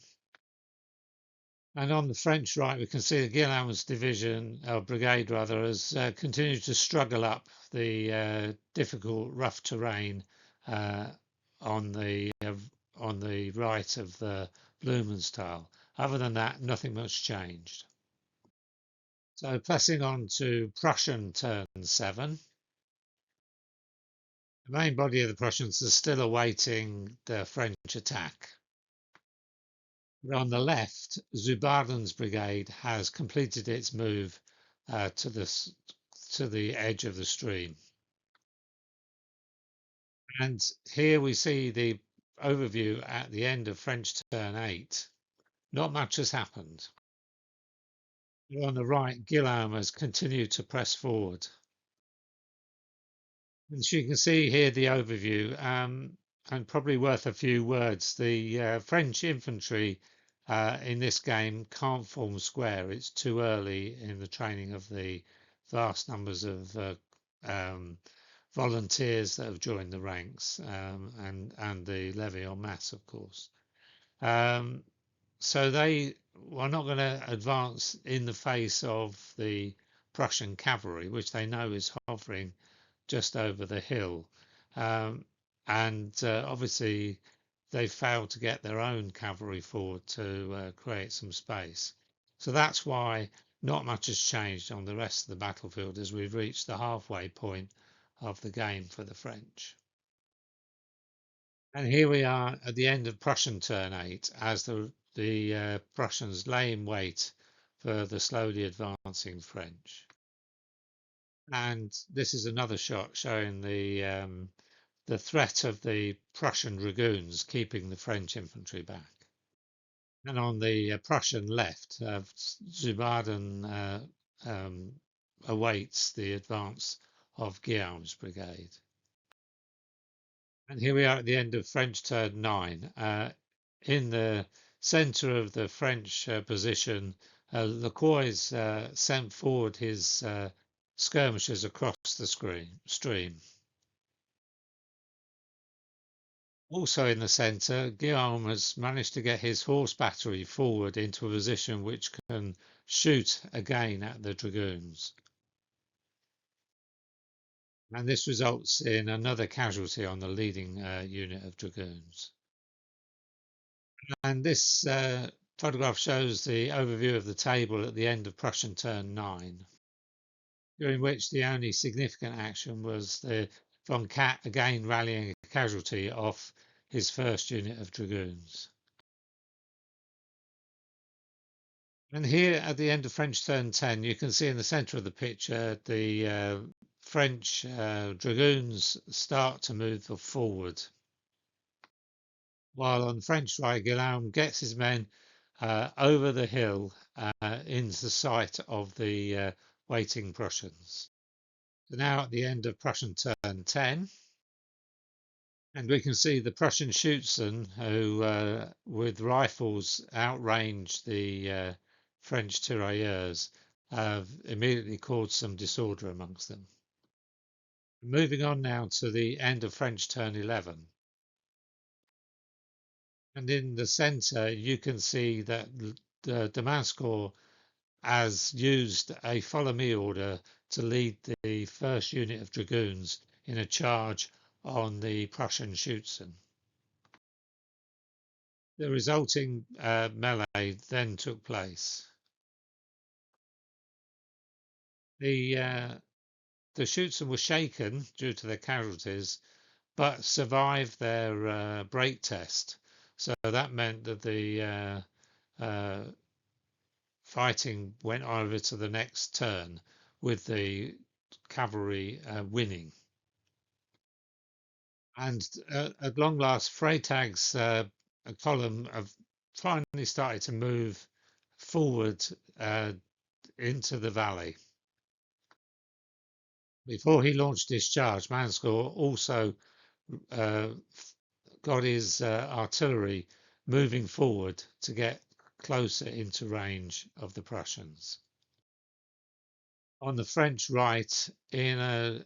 And on the French right, we can see that Guillaume's division, or brigade rather, has continued to struggle up the difficult, rough terrain on the right of the Blumenthal. Other than that, nothing much changed. So passing on to Prussian turn 7. The main body of the Prussians is still awaiting the French attack. But on the left, Zubaden's brigade has completed its move to the edge of the stream. And here we see the overview at the end of French turn 8. Not much has happened. But on the right, Guillaume has continued to press forward. As you can see here, the overview, and probably worth a few words. The French infantry in this game can't form square. It's too early in the training of the vast numbers of volunteers that have joined the ranks, and the levy en masse, of course. So they were not going to advance in the face of the Prussian cavalry, which they know is hovering just over the hill, and obviously they failed to get their own cavalry forward to create some space. So that's why not much has changed on the rest of the battlefield as we've reached the halfway point of the game for the French. And here we are at the end of Prussian turn 8 as the Prussians lay in wait for the slowly advancing French. And this is another shot showing the threat of the Prussian dragoons keeping the French infantry back. And on the Prussian left, Zubaden awaits the advance of Guillaume's brigade. And here we are at the end of French turn 9. In the centre of the French position, Lecroix sent forward his skirmishers across the stream. Also in the centre, Guillaume has managed to get his horse battery forward into a position which can shoot again at the dragoons. And this results in another casualty on the leading unit of dragoons. And this photograph shows the overview of the table at the end of Prussian turn 9, during which the only significant action was the von Katt again rallying a casualty off his first unit of dragoons. And here at the end of French turn 10, you can see in the centre of the picture the French dragoons start to move forward. While on the French right, Guillaume gets his men over the hill into sight of the waiting Prussians. So now at the end of Prussian turn 10, and we can see the Prussian Schutzen who, with rifles, outrange the French tirailleurs, have immediately caused some disorder amongst them. Moving on now to the end of French turn 11. And in the centre, you can see that the Damascus has used a follow me order to lead the first unit of dragoons in a charge on the Prussian Schutzen. The resulting melee then took place. The Schutzen were shaken due to their casualties, but survived their break test. So that meant that the fighting went over to the next turn with the cavalry winning. And at long last, Freytag's column have finally started to move forward into the valley. Before he launched his charge, Manscore also got his artillery moving forward to get closer into range of the Prussians. On the French right, in an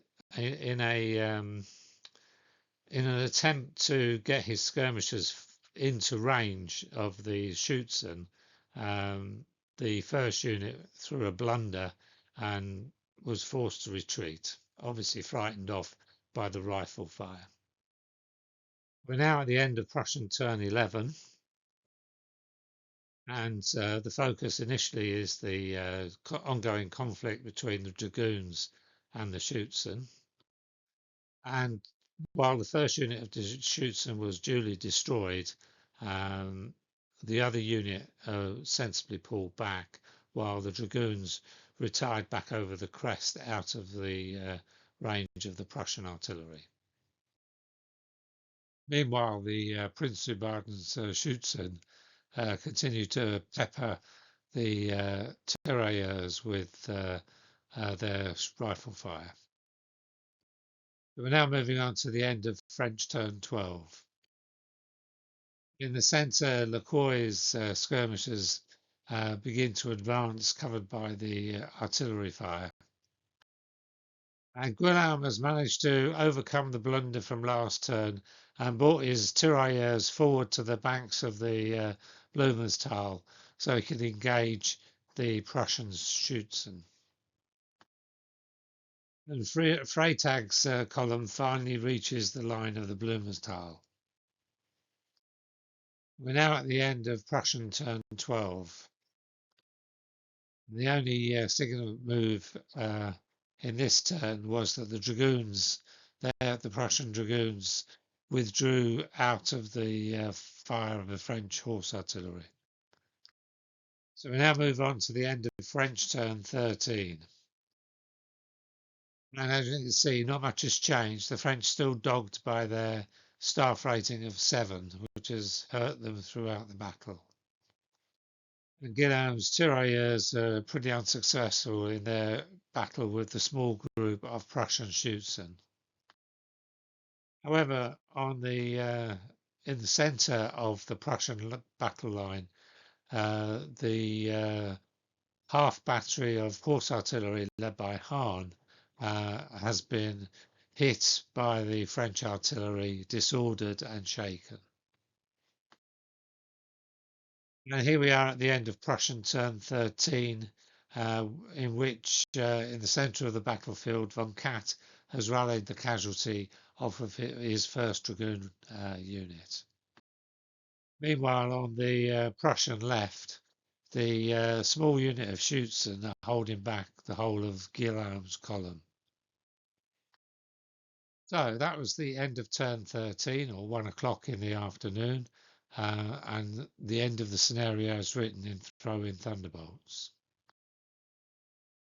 attempt to get his skirmishers into range of the Schutzen, the first unit threw a blunder and was forced to retreat, obviously frightened off by the rifle fire. We're now at the end of Prussian turn 11, and the focus initially is the ongoing conflict between the dragoons and the Schutzen. And while the first unit of the Schutzen was duly destroyed, the other unit sensibly pulled back, while the dragoons retired back over the crest out of the range of the Prussian artillery. Meanwhile, the Prince Zubaden's Schutzen continued to pepper the tirailleurs with their rifle fire. We're now moving on to the end of French turn 12. In the centre, Lecroix' skirmishers begin to advance, covered by the artillery fire. And Guillaume has managed to overcome the blunder from last turn and brought his tirailleurs forward to the banks of the Blumenthal so he could engage the Prussian Schutzen. And Freytag's column finally reaches the line of the Blumenthal. We're now at the end of Prussian turn 12. The only signal move in this turn was that the dragoons, the Prussian dragoons, withdrew out of the fire of the French horse artillery. So we now move on to the end of French turn 13. And as you can see, not much has changed. The French still dogged by their staff rating of 7, which has hurt them throughout the battle. And Guillaume's tirailleurs are pretty unsuccessful in their battle with the small group of Prussian Schutzen. However, in the centre of the Prussian battle line, the half battery of horse artillery led by Hahn has been hit by the French artillery, disordered and shaken. And here we are at the end of Prussian turn 13, in which, in the centre of the battlefield, von Katt has rallied the casualty of his 1st Dragoon unit. Meanwhile, on the Prussian left, the small unit of Schutzen are holding back the whole of Guillaume's column. So that was the end of turn 13, or 1 o'clock in the afternoon, and the end of the scenario as written in Throwing Thunderbolts.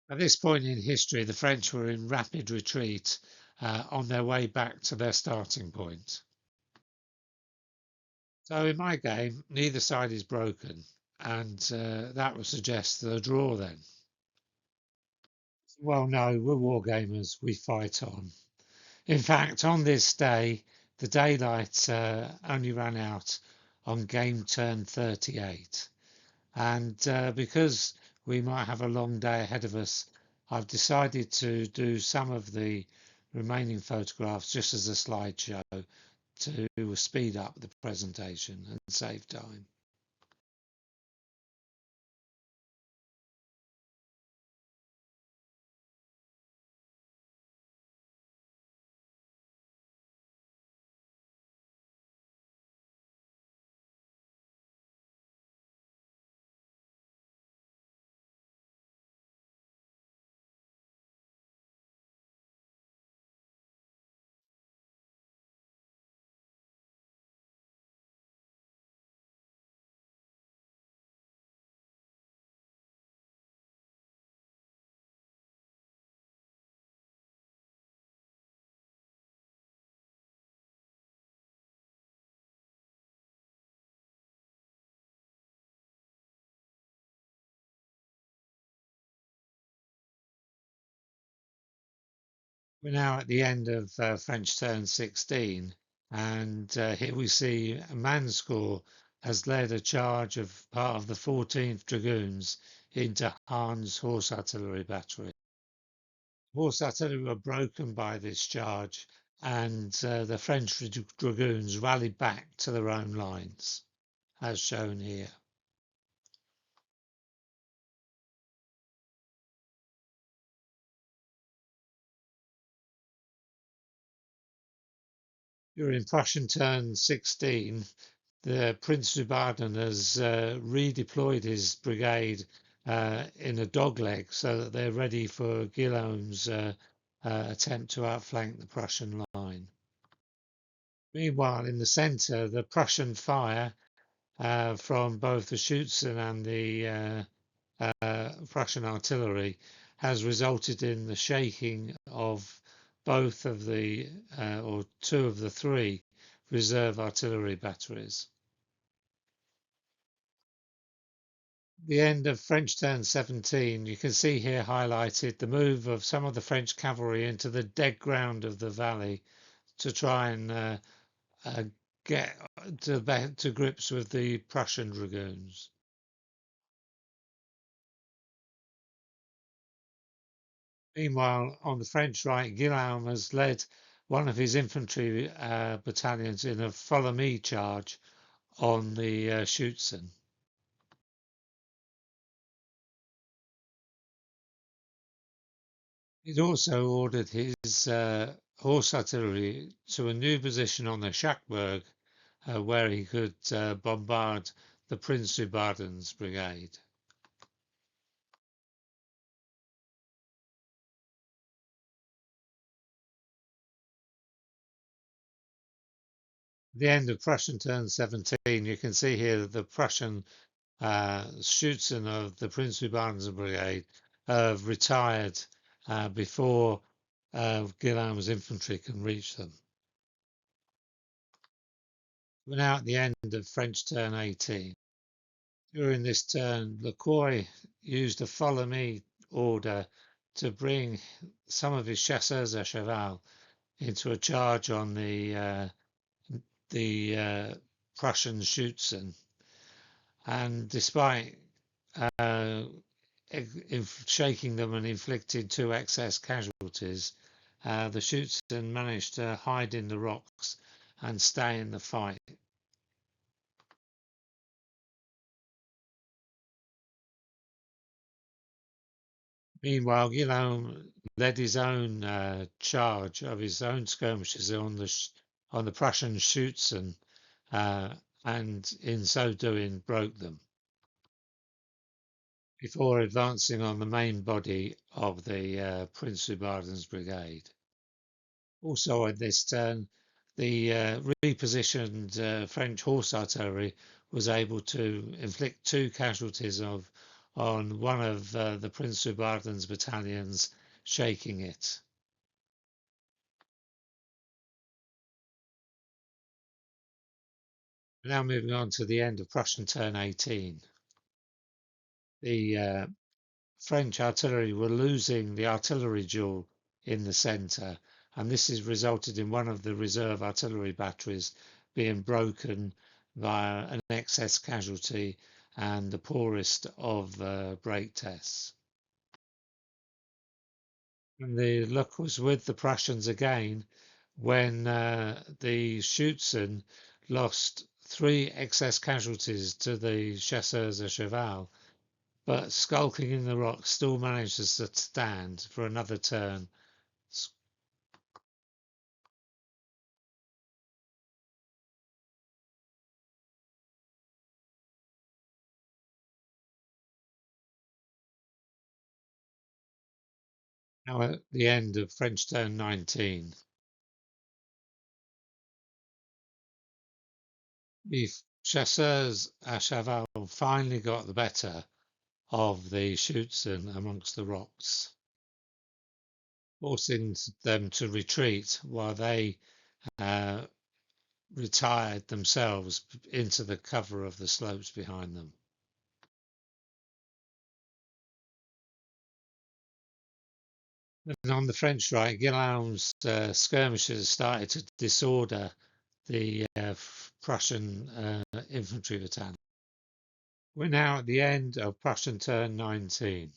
At this point in history, the French were in rapid retreat on their way back to their starting point. So in my game, neither side is broken, and that would suggest a draw then. Well, no, we're wargamers, we fight on. In fact, on this day, the daylight only ran out on game turn 38. And because we might have a long day ahead of us, I've decided to do some of the remaining photographs just as a slideshow to speed up the presentation and save time. We're now at the end of French turn 16, and here we see Manscore has led a charge of part of the 14th Dragoons into Hahn's horse artillery battery. Horse artillery were broken by this charge, and the French Dragoons rallied back to their own lines, as shown here. During Prussian turn 16, the Prince of Baden has redeployed his brigade in a dogleg so that they're ready for Guillaume's attempt to outflank the Prussian line. Meanwhile, in the centre, the Prussian fire from both the Schutzen and the Prussian artillery has resulted in the shaking of both of the or 2 of the 3 reserve artillery batteries. The end of French turn 17, you can see here highlighted the move of some of the French cavalry into the dead ground of the valley to try and get to grips with the Prussian dragoons. Meanwhile, on the French right, Guillaume has led one of his infantry battalions in a follow me charge on the Schutzen. He'd also ordered his horse artillery to a new position on the Schauenburg, where he could bombard the Prince of Baden's brigade. the end of Prussian turn 17, you can see here that the Prussian Schützen of the Prince-Eubaden's Brigade have retired before Guillaume's infantry can reach them. We're now at the end of French turn 18. During this turn, Lecroix used a follow me order to bring some of his chasseurs à cheval into a charge on the Prussian Schützen, and despite shaking them and inflicting 2 excess casualties, the Schützen managed to hide in the rocks and stay in the fight. Meanwhile, Guillaume led his own charge of his own skirmishes on the Prussian Schützen, and in so doing broke them, before advancing on the main body of the Prince-Eubaden's brigade. Also at this turn, the repositioned French horse artillery was able to inflict 2 casualties on one of the Prince-Eubaden's battalions, shaking it. Now moving on to the end of Prussian turn 18. The French artillery were losing the artillery duel in the centre, and this has resulted in one of the reserve artillery batteries being broken via an excess casualty and the poorest of break tests. And the luck was with the Prussians again when the Schützen lost 3 excess casualties to the chasseurs à cheval, but skulking in the rocks still managed to stand for another turn. Now at the end of French turn 19. The chasseurs à cheval finally got the better of the Schützen amongst the rocks, forcing them to retreat while they retired themselves into the cover of the slopes behind them. And on the French right, Guillaume's skirmishers started to disorder the Prussian infantry battalion. We're now at the end of Prussian turn 19.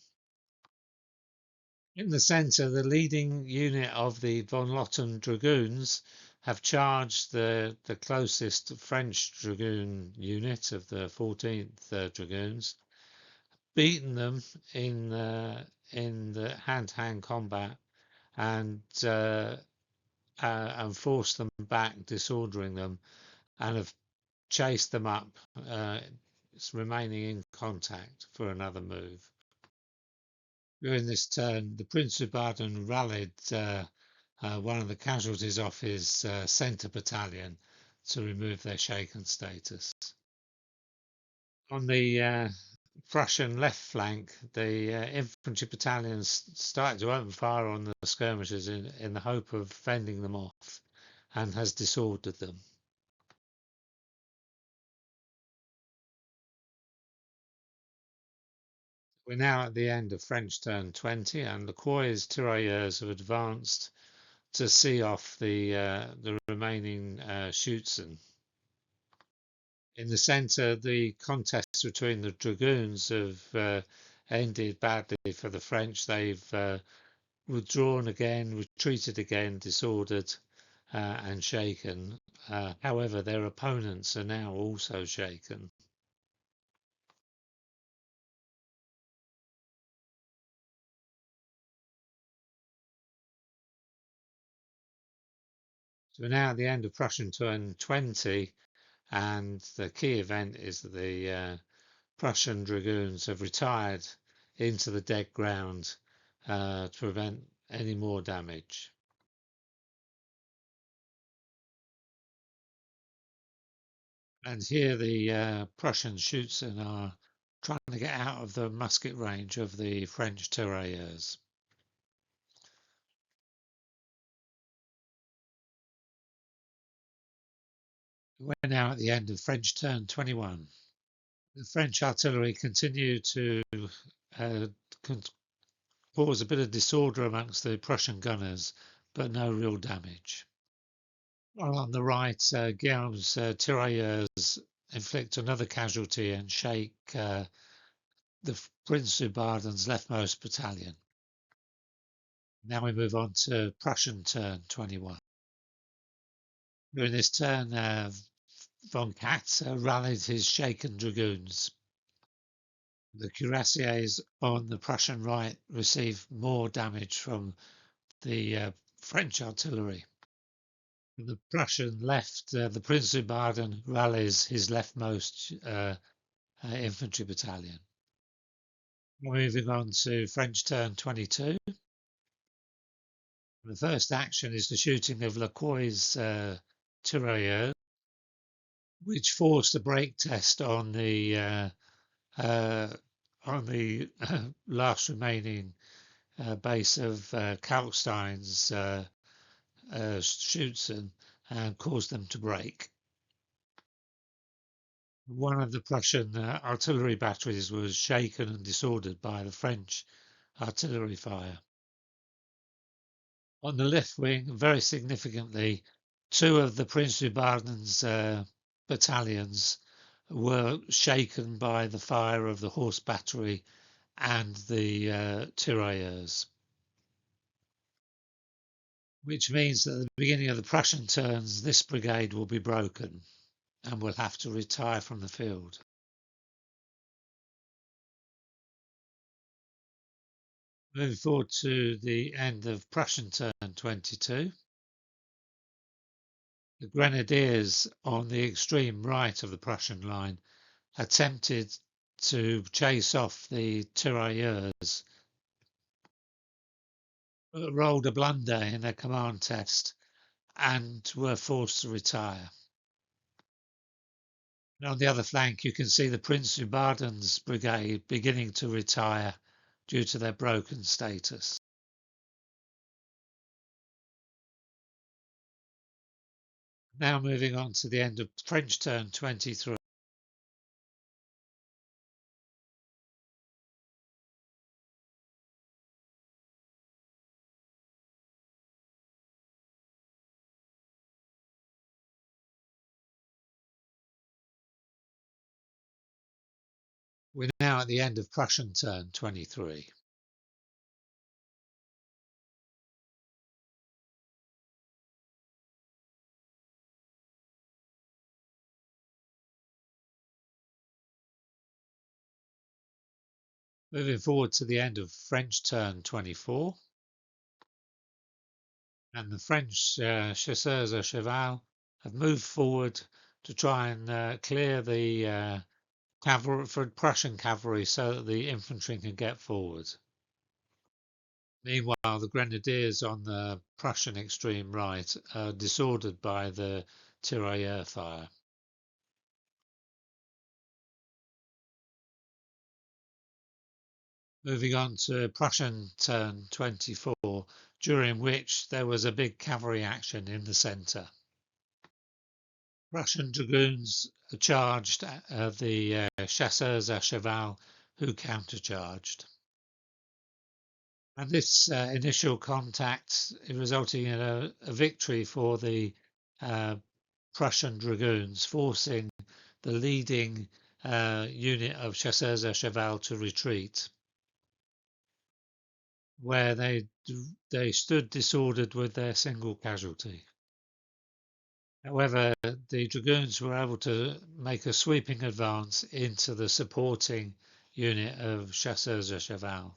In the centre, the leading unit of the von Lotten dragoons have charged the closest French dragoon unit of the 14th Dragoons, beaten them in the hand-to-hand combat, and forced them back, disordering them, and have chased them up, remaining in contact for another move. During this turn, the Prince of Baden rallied one of the casualties off his centre battalion to remove their shaken status. On the Prussian left flank, the infantry battalions started to open fire on the skirmishers in the hope of fending them off, and has disordered them. We're now at the end of French turn 20, and Lecroix's tirailleurs have advanced to see off the remaining Schützen. In the centre, the contests between the dragoons have ended badly for the French. They've withdrawn again, retreated again, disordered and shaken. However, their opponents are now also shaken. So we're now at the end of Prussian turn 20, and the key event is that the Prussian dragoons have retired into the dead ground to prevent any more damage. And here the Prussian Schutzen are trying to get out of the musket range of the French tirailleurs. We're now at the end of French turn 21. The French artillery continue to uh, cause a bit of disorder amongst the Prussian gunners, but no real damage. While on the right, Guillaume's tirailleurs inflict another casualty and shake the Prince of Baden's leftmost battalion. Now we move on to Prussian turn 21. During this turn, von Katt rallied his shaken dragoons. The cuirassiers on the Prussian right received more damage from the French artillery. On the Prussian left, the Prince of Baden rallies his leftmost infantry battalion. Moving on to French turn 22. The first action is the shooting of Lacroix's tirailleurs, which forced a break test on the last remaining base of Kalkstein's Schutzen and caused them to break. One of the Prussian artillery batteries was shaken and disordered by the French artillery fire. On the left wing, very significantly, two of the Prince of Baden's battalions were shaken by the fire of the horse battery and the tirailleurs, which means that at the beginning of the Prussian turns, this brigade will be broken and will have to retire from the field. Moving forward to the end of Prussian turn 22. The grenadiers on the extreme right of the Prussian line attempted to chase off the tirailleurs, but rolled a blunder in their command test and were forced to retire. And on the other flank, you can see the Prince of Baden's brigade beginning to retire due to their broken status. Now moving on to the end of French turn 23. We're now at the end of Prussian turn 23. Moving forward to the end of French turn 24. And the French chasseurs à cheval have moved forward to try and clear the cavalry for Prussian cavalry so that the infantry can get forward. Meanwhile, the grenadiers on the Prussian extreme right are disordered by the tirailleur fire. Moving on to Prussian turn 24, during which there was a big cavalry action in the centre. Prussian dragoons charged the chasseurs à cheval, who countercharged. And this initial contact resulting in a victory for the Prussian dragoons, forcing the leading unit of chasseurs à cheval to retreat, where they stood disordered with their single casualty. However, the dragoons were able to make a sweeping advance into the supporting unit of chasseurs à cheval.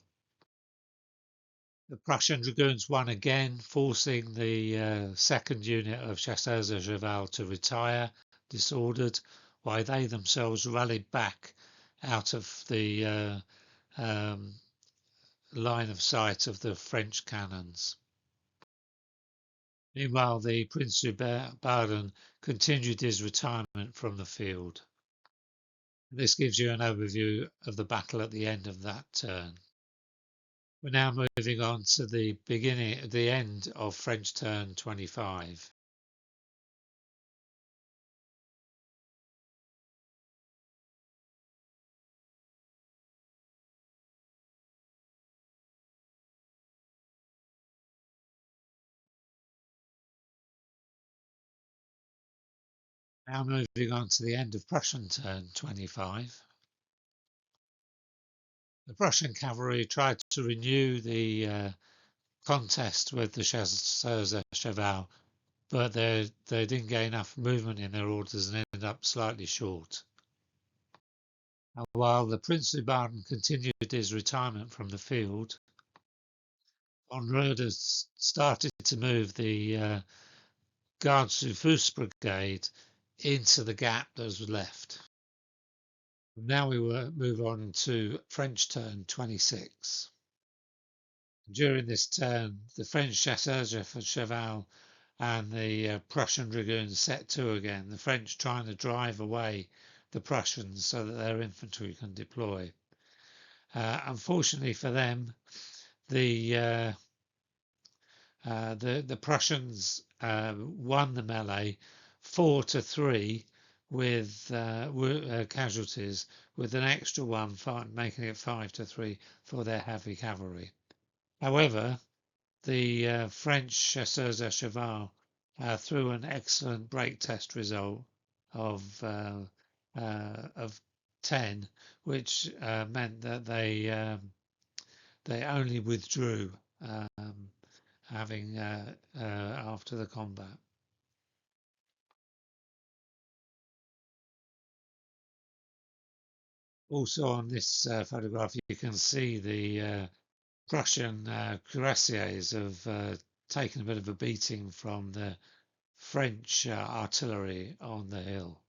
The Prussian dragoons won again, forcing the second unit of chasseurs à cheval to retire, disordered, while they themselves rallied back out of the line of sight of the French cannons. Meanwhile, the Prince-Baden continued his retirement from the field. This gives you an overview of the battle at the end of that turn. We're now moving on to the end of French turn 25. Now moving on to the end of Prussian turn 25. The Prussian cavalry tried to renew the contest with the chasseurs à cheval, but they didn't get enough movement in their orders and ended up slightly short. And while the Prince of Baden continued his retirement from the field, von Roeder started to move the Gardes du Fusse brigade into the gap that was left. Now we will move on to French turn 26. During this turn, the French chasseurs à cheval and the Prussian dragoons set to again, the French trying to drive away the Prussians so that their infantry can deploy. Unfortunately for them, the Prussians won the melee 4-3 with casualties, with an extra one making it 5-3 for their heavy cavalry. However, the French chasseurs à cheval threw an excellent break test result of 10, which meant that they only withdrew after the combat. Also on this photograph, you can see the Prussian cuirassiers have taken a bit of a beating from the French artillery on the hill.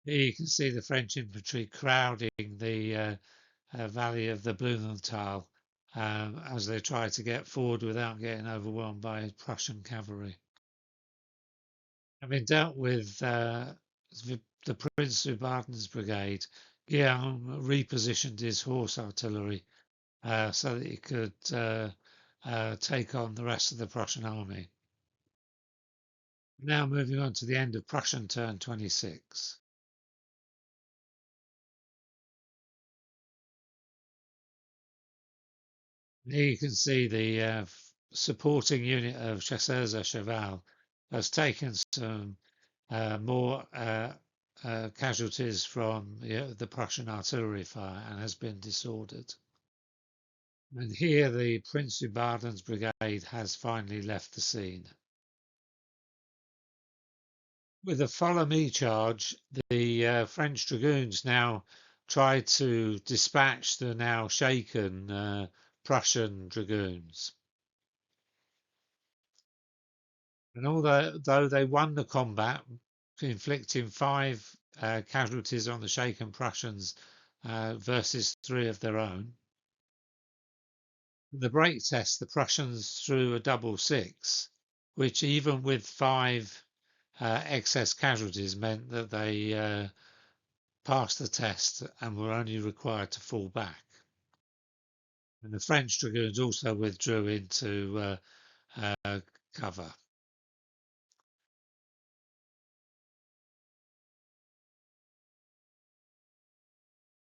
Here you can see the French infantry crowding the valley of the Blumenthal as they try to get forward without getting overwhelmed by Prussian cavalry. Having dealt with the Prince of Baden's brigade, Guillaume repositioned his horse artillery so that he could take on the rest of the Prussian army. Now moving on to the end of Prussian turn 26. Here you can see the supporting unit of chasseurs à cheval has taken some more casualties from the Prussian artillery fire and has been disordered. And here the Prince of Baden's brigade has finally left the scene. With a follow me charge, the French dragoons now tried to dispatch the now shaken Prussian dragoons. And although they won the combat, inflicting 5 casualties on the shaken Prussians versus 3 of their own, in the break test, the Prussians threw a double 6, which even with 5 excess casualties meant that they passed the test and were only required to fall back. And the French dragoons also withdrew into cover.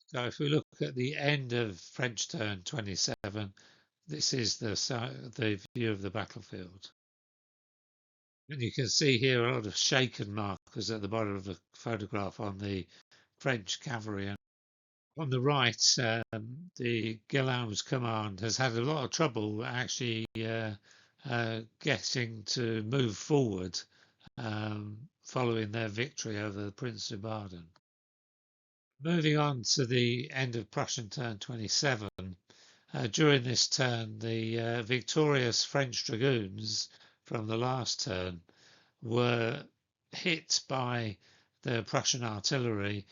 So if we look at the end of French turn 27, this is the view of the battlefield. And you can see here a lot of shaken markers at the bottom of the photograph on the French cavalry. On the right, the Guillaume's command has had a lot of trouble actually getting to move forward following their victory over the Prince of Baden. Moving on to the end of Prussian turn 27, during this turn, the victorious French dragoons from the last turn were hit by the Prussian artillery,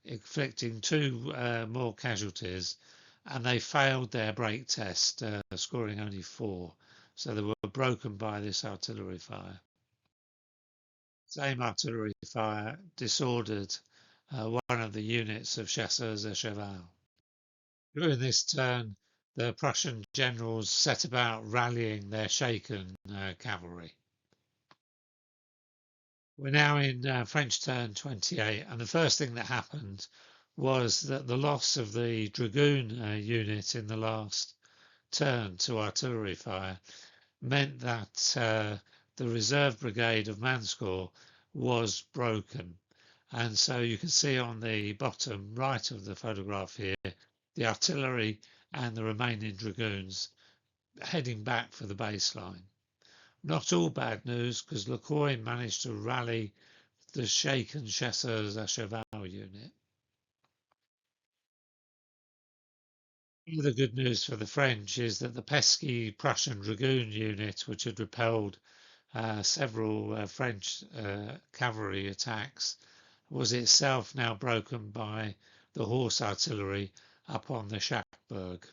inflicting 2 more casualties, and they failed their break test, scoring only 4. so they were broken by this artillery fire. Same artillery fire disordered one of the units of chasseurs à cheval. During this turn, the Prussian generals set about rallying their shaken cavalry. We're now in French turn 28, and the first thing that happened was that the loss of the dragoon unit in the last turn to artillery fire meant that the reserve brigade of Manscore was broken. And so you can see on the bottom right of the photograph here, the artillery and the remaining dragoons heading back for the baseline. Not all bad news, because Lecoy managed to rally the shaken chasseurs à cheval unit. The good news for the French is that the pesky Prussian dragoon unit, which had repelled several French cavalry attacks, was itself now broken by the horse artillery up on the Schauenburg.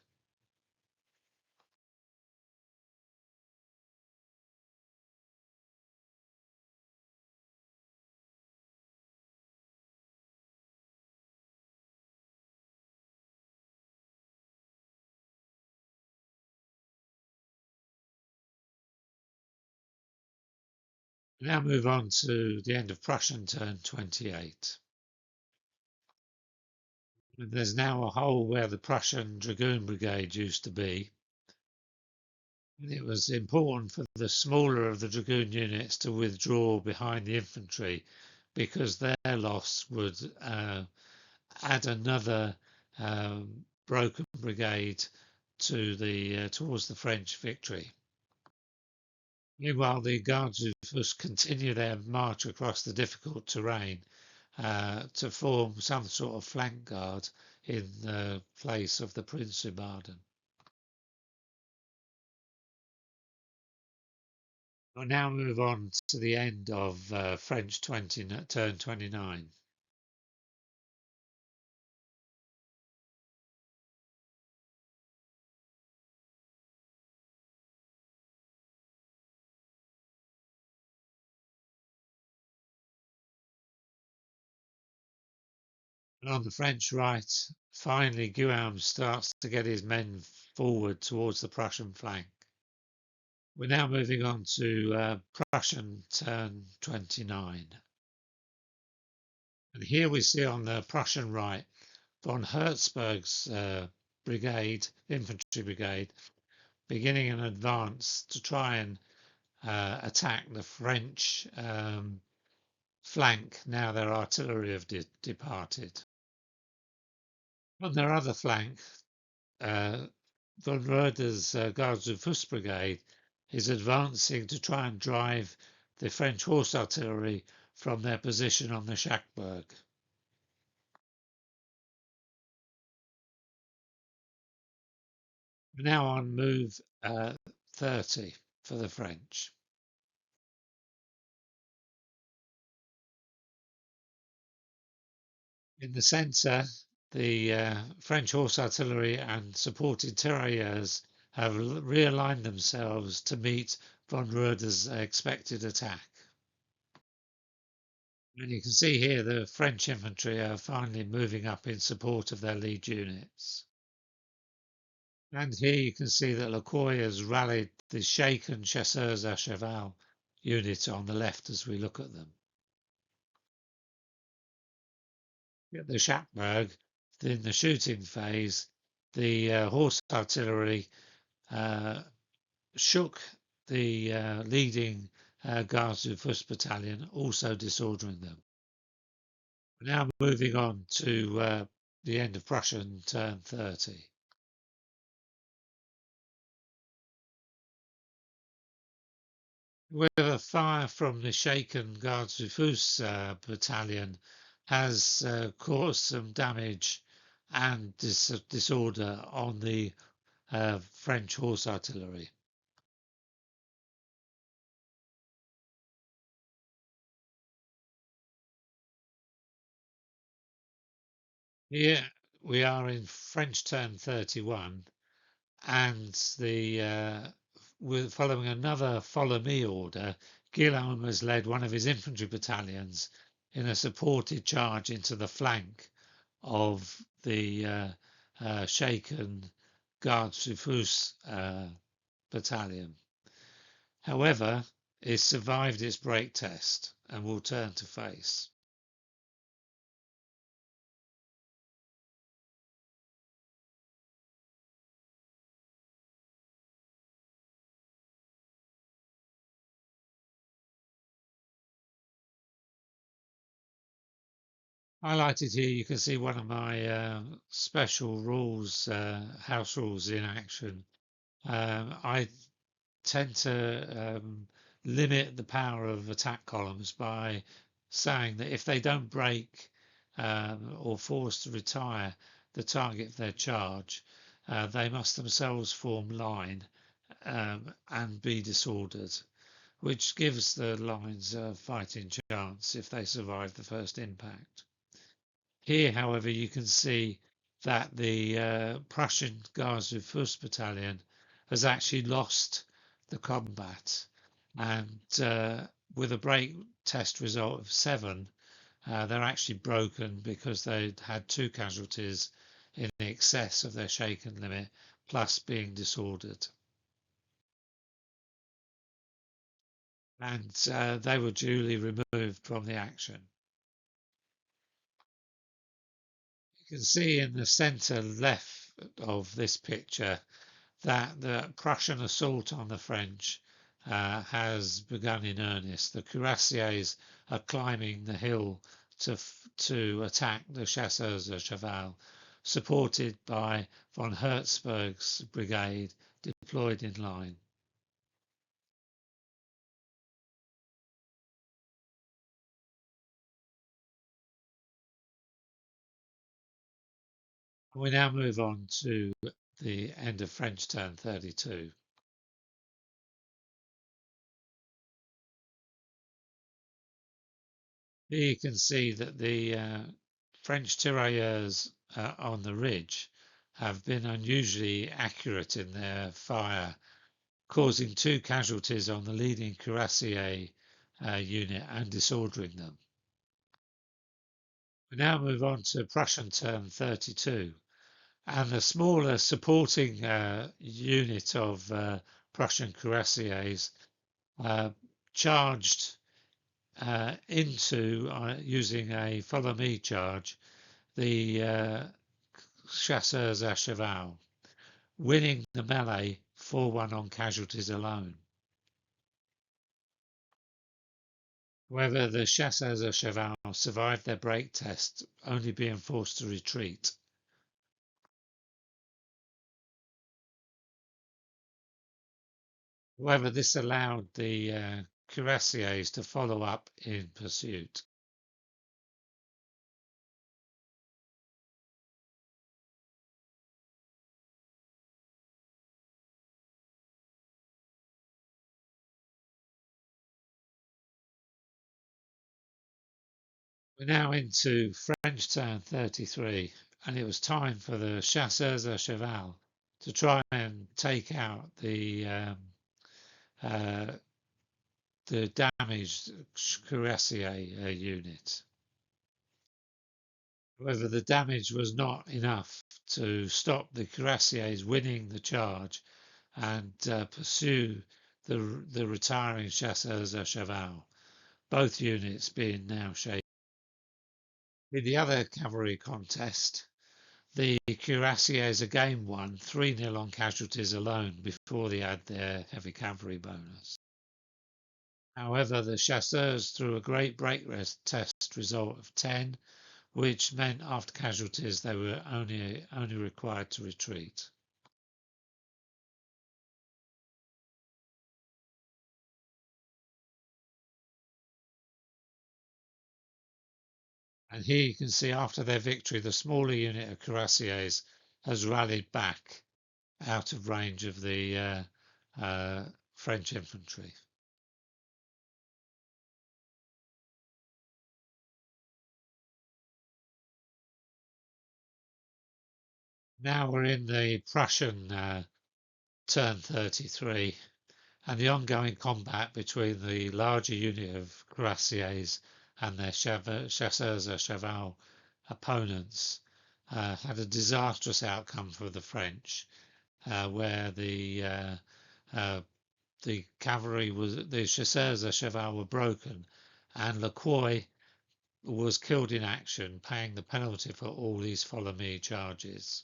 Now move on to the end of Prussian turn 28. There's now a hole where the Prussian Dragoon Brigade used to be. And it was important for the smaller of the dragoon units to withdraw behind the infantry, because their loss would add another broken brigade to towards the French victory. Meanwhile, the Guards du Fos continue their march across the difficult terrain to form some sort of flank guard in the place of the Prinsenbaden. We'll now move on to the end of French turn 29. And on the French right, finally Guillaume starts to get his men forward towards the Prussian flank. We're now moving on to Prussian turn 29. And here we see on the Prussian right, von Herzberg's brigade, infantry brigade, beginning an advance to try and attack the French flank now their artillery have departed. On their other flank, von Roeder's Guards du Fus brigade is advancing to try and drive the French horse artillery from their position on the Schauenburg. We're now on move 30 for the French. In the centre, the French horse artillery and supported tirailleurs have realigned themselves to meet von Roeder's expected attack. And you can see here the French infantry are finally moving up in support of their lead units. And here you can see that Lecoy has rallied the shaken chasseurs à cheval unit on the left as we look at them. At the Schauenburg, in the shooting phase, the horse artillery shook the leading Guards du Fus battalion, also disordering them. We're now moving on to the end of Prussian turn 30. With a fire from the shaken Guards du Fus battalion has caused some damage and disorder on the French horse artillery. Here we are in French turn 31, and the following another follow me order, Guillaume has led one of his infantry battalions in a supported charge into the flank of the shaken Gardes du Fous battalion. However, it survived its break test and will turn to face. Highlighted here, you can see one of my special rules, house rules in action. I tend to limit the power of attack columns by saying that if they don't break or forced to retire the target of their charge, they must themselves form line and be disordered, which gives the lines a fighting chance if they survive the first impact. Here, however, you can see that the Prussian Gardes du Fous battalion has actually lost the combat, and with a break test result of 7, they're actually broken because they'd had 2 casualties in excess of their shaken limit, plus being disordered. And they were duly removed from the action. You can see in the centre left of this picture that the Prussian assault on the French has begun in earnest. The cuirassiers are climbing the hill to attack the chasseurs à cheval, supported by von Hertzberg's brigade deployed in line. We now move on to the end of French turn 32. Here you can see that the French tirailleurs on the ridge have been unusually accurate in their fire, causing 2 casualties on the leading cuirassier unit and disordering them. We now move on to Prussian turn 32, and the smaller supporting unit of Prussian cuirassiers charged into, using a follow me charge, the chasseurs à cheval, winning the melee 4-1 on casualties alone. However, the chasseurs à cheval survived their break test, only being forced to retreat. However, this allowed the cuirassiers to follow up in pursuit. We're now into French turn 33, and it was time for the chasseurs à cheval to try and take out the damaged cuirassier unit. However, the damage was not enough to stop the cuirassiers winning the charge and pursue the retiring chasseurs à cheval, both units being now shaken. In the other cavalry contest, the cuirassiers again won 3-0 on casualties alone before they had their heavy cavalry bonus. However, the chasseurs threw a great break test result of 10, which meant after casualties they were only required to retreat. And here you can see after their victory, the smaller unit of cuirassiers has rallied back out of range of the French infantry. Now we're in the Prussian turn 33, and the ongoing combat between the larger unit of cuirassiers and their chasseurs à cheval opponents had a disastrous outcome for the French, where the cavalry the chasseurs à cheval were broken, and Lecroix was killed in action, paying the penalty for all these follow me charges.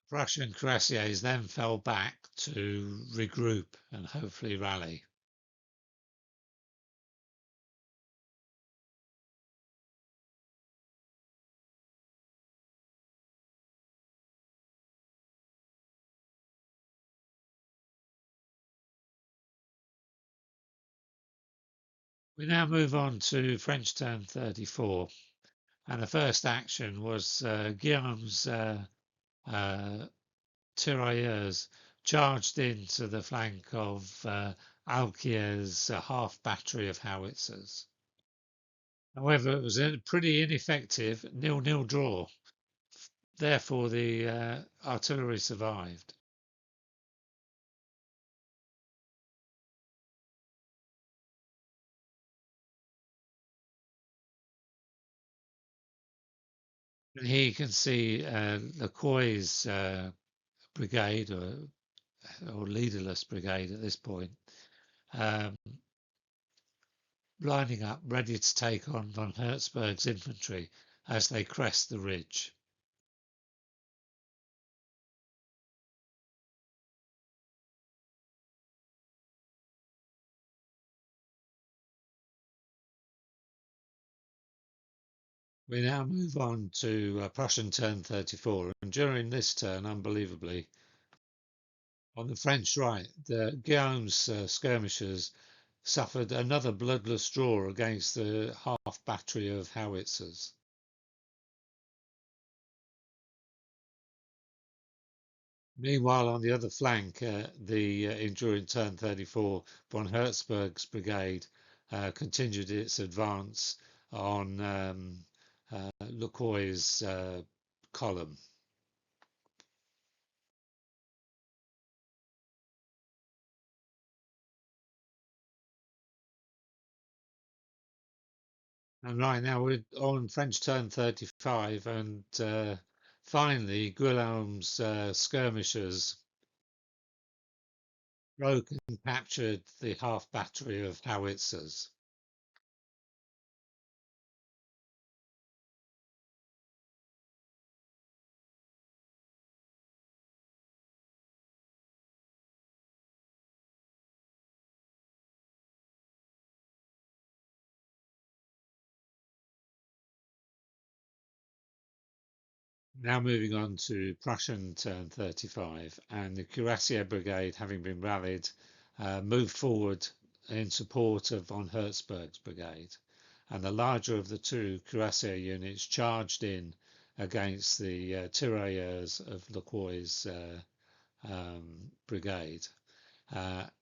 Prussian cuirassiers then fell back to regroup and hopefully rally. We now move on to French turn 34, and the first action was Guillaume's tirailleurs charged into the flank of Alquier's half battery of howitzers. However, it was a pretty ineffective 0-0 draw. Therefore, the artillery survived. And here you can see Lecroix's brigade, or leaderless brigade at this point, um, lining up ready to take on von Herzberg's infantry as they crest the ridge. We now move on to Prussian turn 34, and during this turn, unbelievably, on the French right, the Guillaume's skirmishers suffered another bloodless draw against the half battery of howitzers. Meanwhile, on the other flank, during turn 34, von Herzberg's brigade continued its advance on Lecroix's column. And right now we're on French turn 35, and finally Guillaume's skirmishers broke and captured the half battery of howitzers. Now moving on to Prussian turn 35, and the Cuirassier Brigade, having been rallied, moved forward in support of von Herzberg's brigade, and the larger of the two Cuirassier units charged in against the tirailleurs of Lecroix's brigade,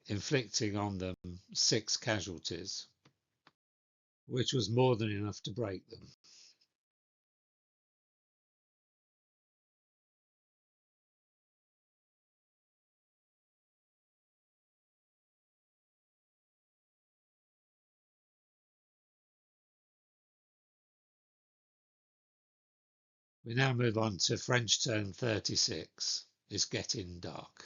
inflicting on them 6 casualties, which was more than enough to break them. We now move on to French turn 36. It's getting dark.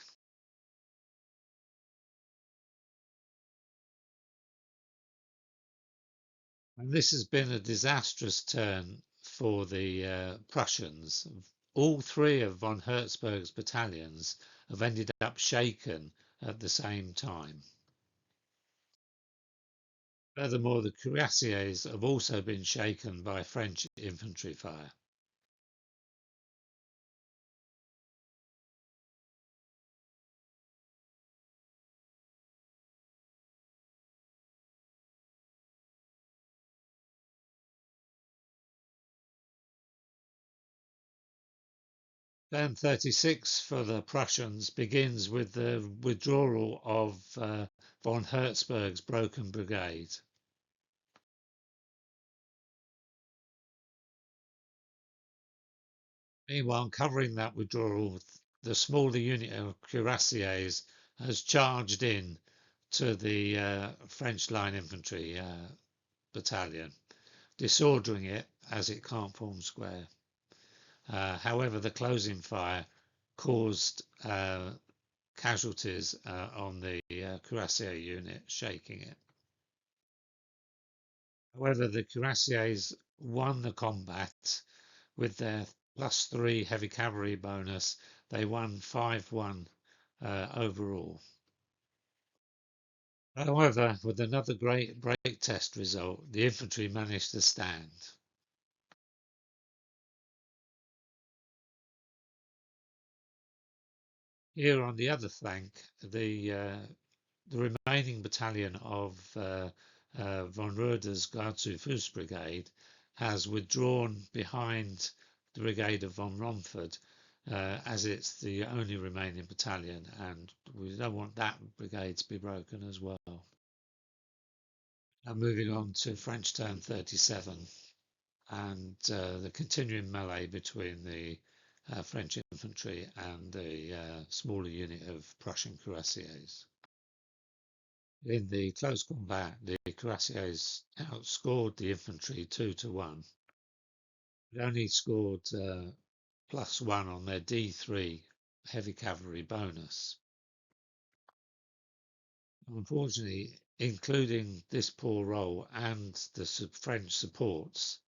And this has been a disastrous turn for the Prussians. All 3 of von Herzberg's battalions have ended up shaken at the same time. Furthermore, the cuirassiers have also been shaken by French infantry fire. Turn 36 for the Prussians begins with the withdrawal of von Herzberg's broken brigade. Meanwhile, covering that withdrawal, the smaller unit of cuirassiers has charged in to the French line infantry battalion, disordering it as it can't form square. However, the closing fire caused casualties on the cuirassier unit, shaking it. However, the cuirassiers won the combat with their +3 heavy cavalry bonus. They won 5-1 overall. However, with another great break test result, the infantry managed to stand. Here on the other flank, the remaining battalion of von Roeder's Guard zu Fuß brigade has withdrawn behind the brigade of von Romford, as it's the only remaining battalion, and we don't want that brigade to be broken as well. Now moving on to French turn 37 and the continuing melee between the French infantry and the smaller unit of Prussian cuirassiers. In the close combat, the cuirassiers outscored the infantry 2-1. They only scored +1 on their D3 heavy cavalry bonus. Unfortunately, including this poor roll and the French supports,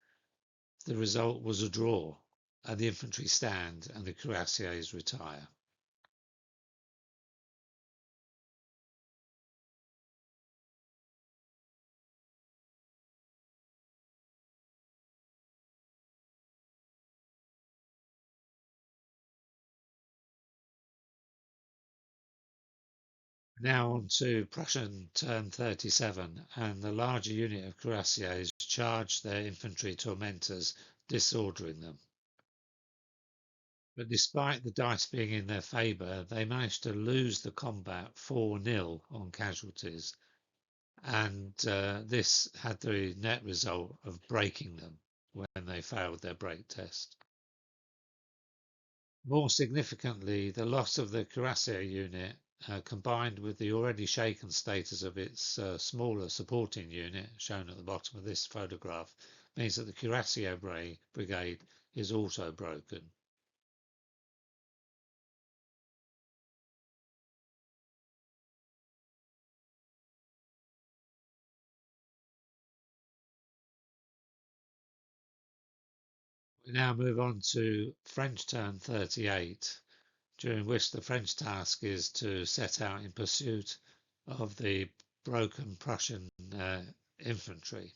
the result was a draw, and the infantry stand and the cuirassiers retire. Now on to Prussian turn 37, and the larger unit of cuirassiers charged their infantry tormentors, disordering them. But despite the dice being in their favour, they managed to lose the combat 4-0 on casualties, and this had the net result of breaking them when they failed their break test. More significantly, the loss of the cuirassier unit, combined with the already shaken status of its smaller supporting unit, shown at the bottom of this photograph, means that the cuirassier brigade is also broken. We now move on to French turn 38, during which the French task is to set out in pursuit of the broken Prussian infantry.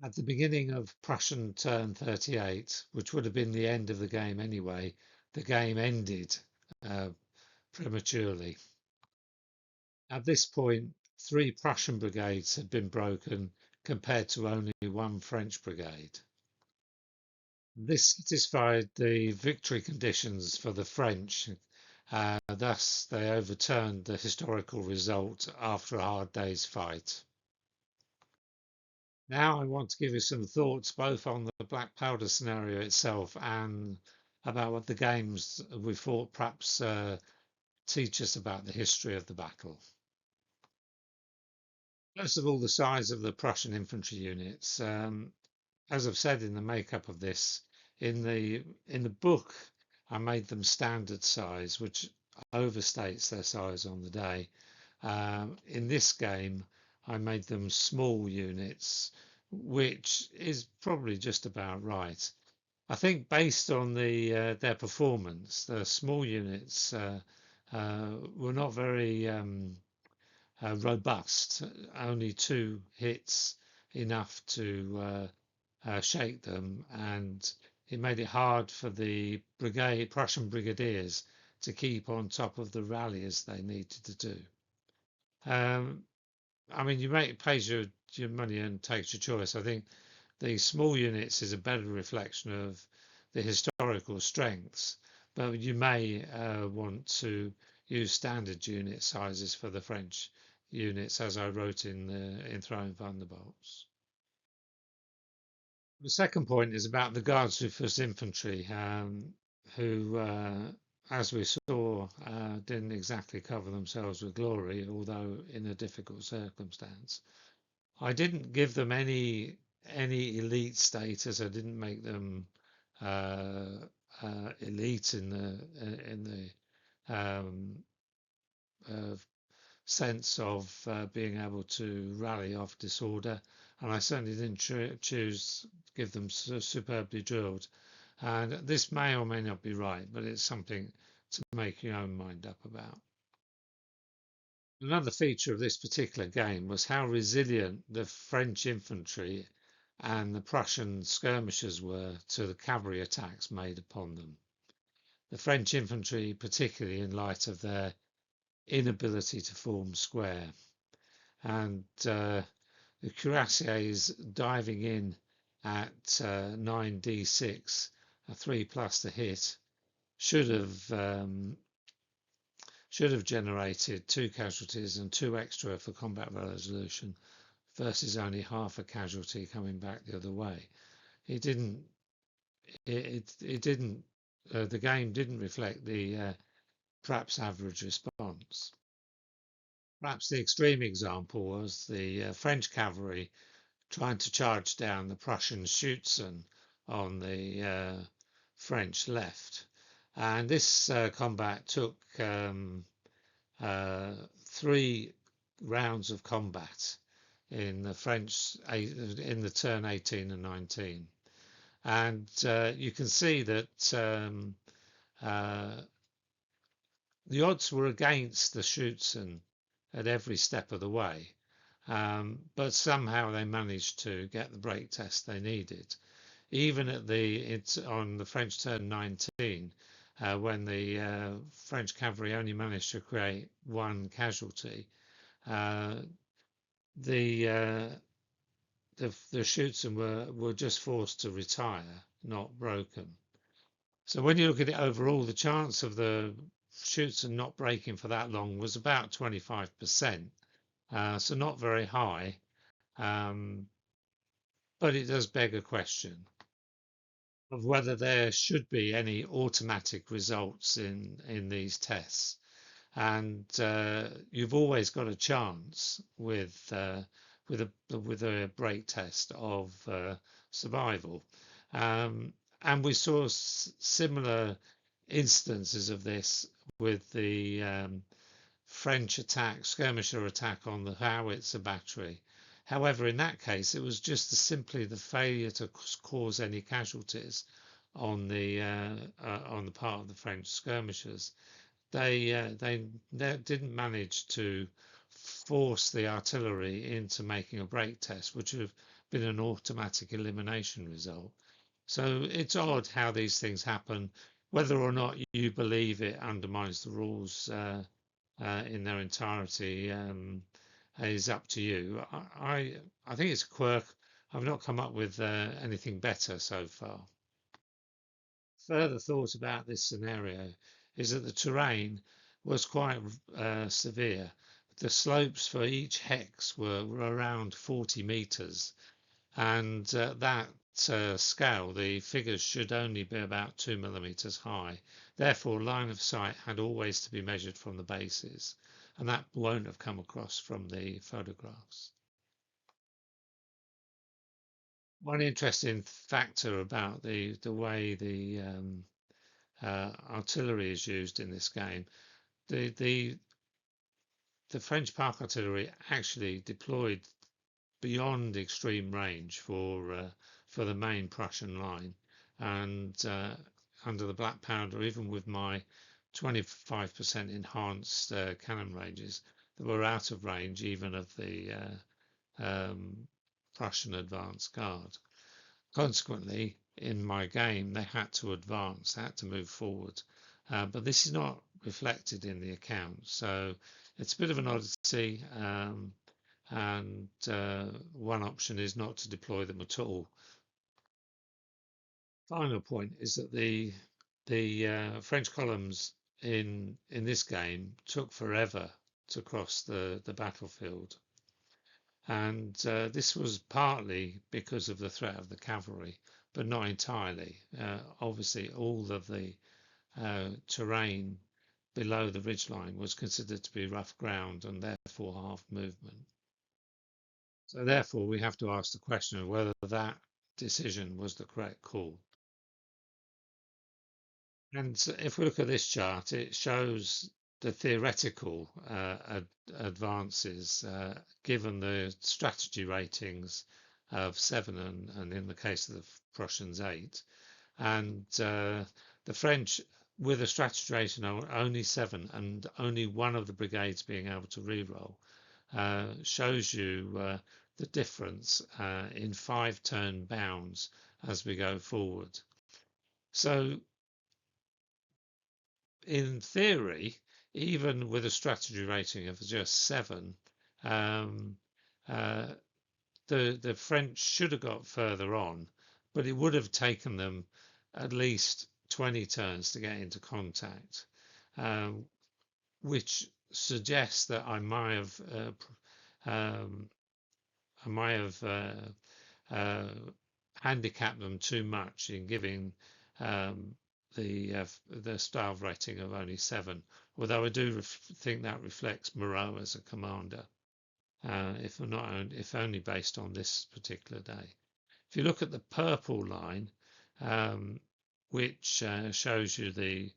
At the beginning of Prussian turn 38, which would have been the end of the game anyway, the game ended prematurely. At this point, 3 Prussian brigades had been broken compared to only 1 French brigade. This satisfied the victory conditions for the French, thus they overturned the historical result after a hard day's fight. Now I want to give you some thoughts both on the black powder scenario itself and about what the games we thought perhaps teach us about the history of the battle. First of all, the size of the Prussian infantry units. As I've said in the makeup of this, in the book, I made them standard size, which overstates their size on the day. In this game, I made them small units, which is probably just about right. I think based on their performance, the small units were not very robust. Only 2 hits enough to shake them, and it made it hard for the Prussian brigadiers to keep on top of the rally as they needed to do. I mean, you make pays your money and takes your choice. I think the small units is a better reflection of the historical strengths, but you may want to use standard unit sizes for the French units, as I wrote in Throwing Thunderbolts. The second point is about the Guards infantry, who, as we saw, didn't exactly cover themselves with glory, although in a difficult circumstance. I didn't give them any elite status. I didn't make them elite in the sense of being able to rally off disorder, and I certainly didn't choose give them superbly drilled. And this may or may not be right, but it's something to make your own mind up about. Another feature of this particular game was how resilient the French infantry and the Prussian skirmishers were to the cavalry attacks made upon them. The French infantry, particularly in light of their inability to form square, and the cuirassiers diving in at 9d6, a 3+ to hit, should have generated 2 casualties and 2 extra for combat resolution, versus only half a casualty coming back the other way. It didn't. It didn't. The game didn't reflect the perhaps average response. Perhaps the extreme example was the French cavalry trying to charge down the Prussian Schützen on the French left, and this combat took 3 rounds of combat in the French in the turn 18 and 19, and you can see that the odds were against the Schützen at every step of the way, but somehow they managed to get the break test they needed. Even at on the French turn 19, when the French cavalry only managed to create 1 casualty, the Schützen were just forced to retire, not broken. So when you look at it overall, the chance of the Schützen not breaking for that long was about 25%, so not very high, but it does beg a question of whether there should be any automatic results in these tests. And you've always got a chance with a break test of survival, and we saw similar instances of this with the French skirmisher attack on the howitzer battery. However, in that case, it was just simply the failure to cause any casualties on the part of the French skirmishers. They didn't manage to force the artillery into making a break test, which would have been an automatic elimination result. So it's odd how these things happen. Whether or not you believe it undermines the rules in their entirety is up to you. I think it's a quirk. I've not come up with anything better so far. Further thought about this scenario is that the terrain was quite severe. The slopes for each hex were around 40 meters, and that scale, the figures should only be about 2 millimeters high. Therefore, line of sight had always to be measured from the bases, and that won't have come across from the photographs. One interesting factor about the way the artillery is used in this game, the French park artillery actually deployed beyond extreme range for the main Prussian line, and under the black powder, even with my 25% enhanced cannon ranges, they were out of range even of the Prussian advance guard. Consequently, in my game, they had to advance, they had to move forward. But this is not reflected in the account, so it's a bit of an oddity. And one option is not to deploy them at all. Final point is that the French columns in this game took forever to cross the battlefield, and this was partly because of the threat of the cavalry, but not entirely. Obviously, all of the terrain below the ridgeline was considered to be rough ground and therefore half movement. So therefore, we have to ask the question of whether that decision was the correct call. And if we look at this chart, it shows the theoretical advances given the strategy ratings of 7 and in the case of the Prussians 8. And the French, with a strategy rating of only 7 and only one of the brigades being able to re-roll, shows you the difference in 5-turn bounds as we go forward. So in theory, even with a strategy rating of just 7, the French should have got further on, but it would have taken them at least 20 turns to get into contact, which suggests that I might have handicapped them too much in giving the starve rating of only 7, although I do think that reflects Moreaux as a commander, if only based on this particular day. If you look at the purple line, which shows you the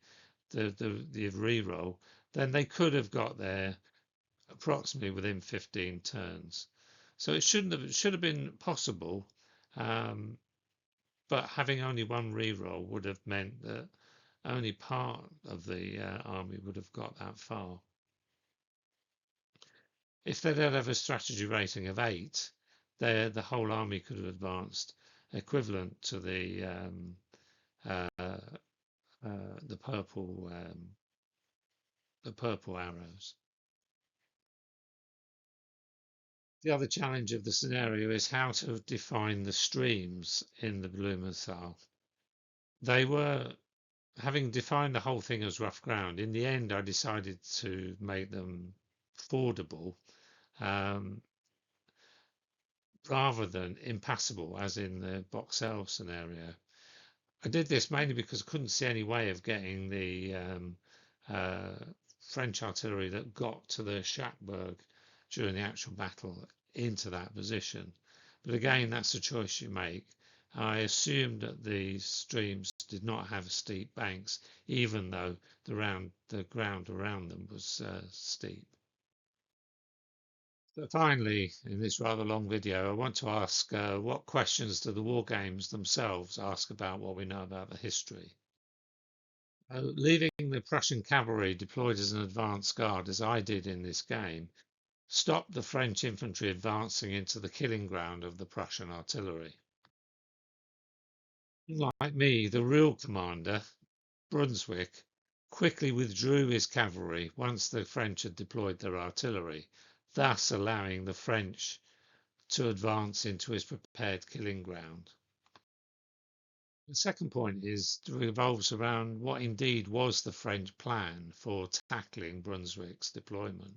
reroll, then they could have got there approximately within 15 turns. So it should have been possible. But having only one reroll would have meant that only part of the army would have got that far. If they did have a strategy rating of 8, the whole army could have advanced equivalent to the purple arrows. The other challenge of the scenario is how to define the streams in the Blue Moselle. They were, having defined the whole thing as rough ground, in the end I decided to make them fordable rather than impassable as in the Vosges scenario. I did this mainly because I couldn't see any way of getting the French artillery that got to the Schwarzbach during the actual battle into that position. But again, that's a choice you make. I assumed that the streams did not have steep banks, even though the ground around them was steep. So finally, in this rather long video, I want to ask what questions do the war games themselves ask about what we know about the history? Leaving the Prussian cavalry deployed as an advance guard, as I did in this game, stopped the French infantry advancing into the killing ground of the Prussian artillery. Like me, the real commander, Brunswick, quickly withdrew his cavalry once the French had deployed their artillery, thus allowing the French to advance into his prepared killing ground. The second point revolves around what indeed was the French plan for tackling Brunswick's deployment.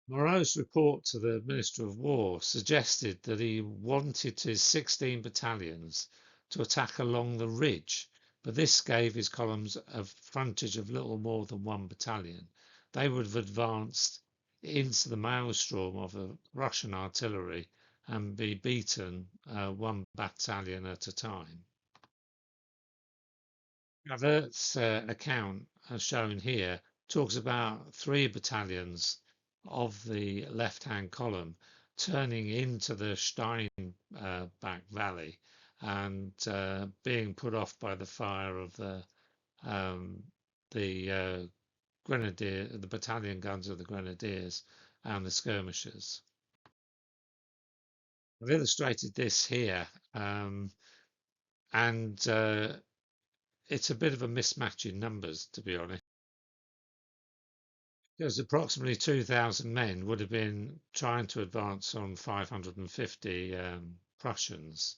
Moreau's report to the Minister of War suggested that he wanted his 16 battalions to attack along the ridge, but this gave his columns a frontage of little more than 1 battalion. They would have advanced into the maelstrom of the Russian artillery and be beaten 1 battalion at a time. Avert's account, as shown here, talks about 3 battalions of the left-hand column turning into the Steinbach Valley and being put off by the fire of the battalion guns of the grenadiers and the skirmishers. I've illustrated this here and it's a bit of a mismatch in numbers, to be honest. Because approximately 2,000 men would have been trying to advance on 550 Prussians.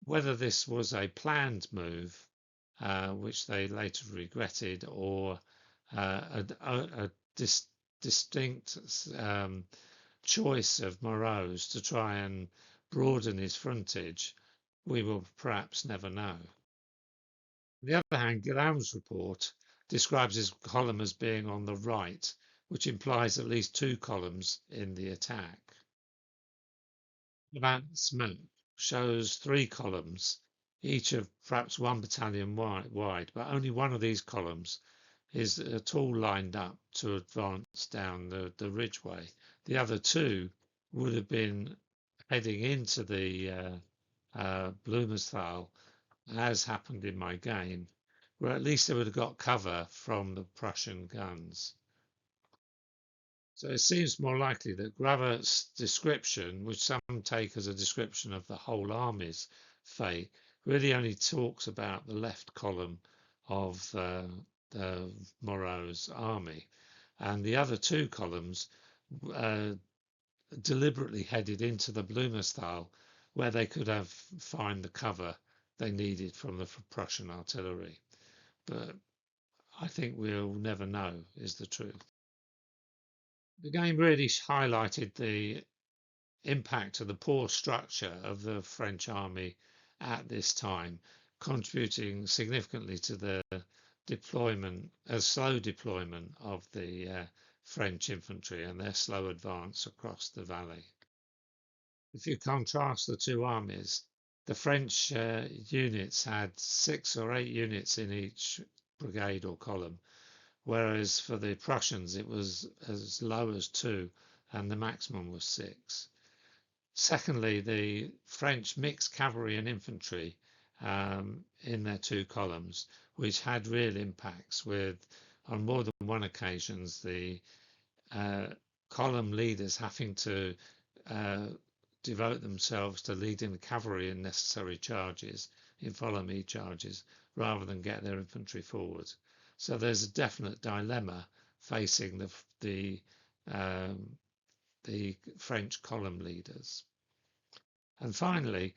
Whether this was a planned move, which they later regretted, or a distinct choice of Moreaux to try and broaden his frontage, we will perhaps never know. On the other hand, Guillaume's report describes his column as being on the right, which implies at least two columns in the attack. That map shows three columns, each of perhaps 1 battalion wide, but only one of these columns is at all lined up to advance down the ridgeway. The other two would have been heading into the Blumenthal, as happened in my game, where at least they would have got cover from the Prussian guns. So it seems more likely that Gravert's description, which some take as a description of the whole army's fate, really only talks about the left column of the Moreau's army, and the other two columns deliberately headed into the Blumenthal, where they could have find the cover they needed from the Prussian artillery. But I think we'll never know is the truth. The game really highlighted the impact of the poor structure of the French army at this time, contributing significantly to the slow deployment of the French infantry and their slow advance across the valley. If you contrast the two armies, the French units had 6 or 8 units in each brigade or column, whereas for the Prussians it was as low as 2 and the maximum was 6. Secondly, the French mixed cavalry and infantry in their two columns, which had real impacts with, on more than one occasions, the column leaders having to devote themselves to leading the cavalry in necessary charges, in follow-me charges, rather than get their infantry forward. So there's a definite dilemma facing the French column leaders. And finally,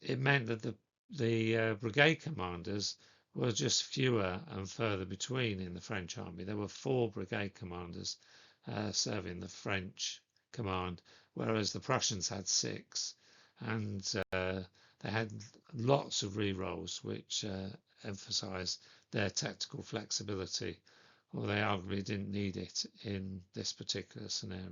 it meant that the brigade commanders were just fewer and further between in the French army. There were 4 brigade commanders serving the French command, whereas the Prussians had 6, and they had lots of re-rolls which emphasised their tactical flexibility, or they arguably didn't need it in this particular scenario.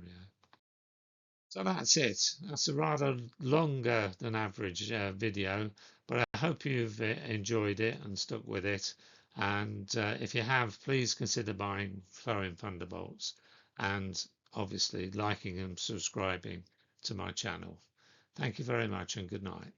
So that's it. That's a rather longer than average video, but I hope you've enjoyed it and stuck with it. And if you have, please consider buying Throwing Thunderbolts and obviously liking and subscribing to my channel. Thank you very much and good night.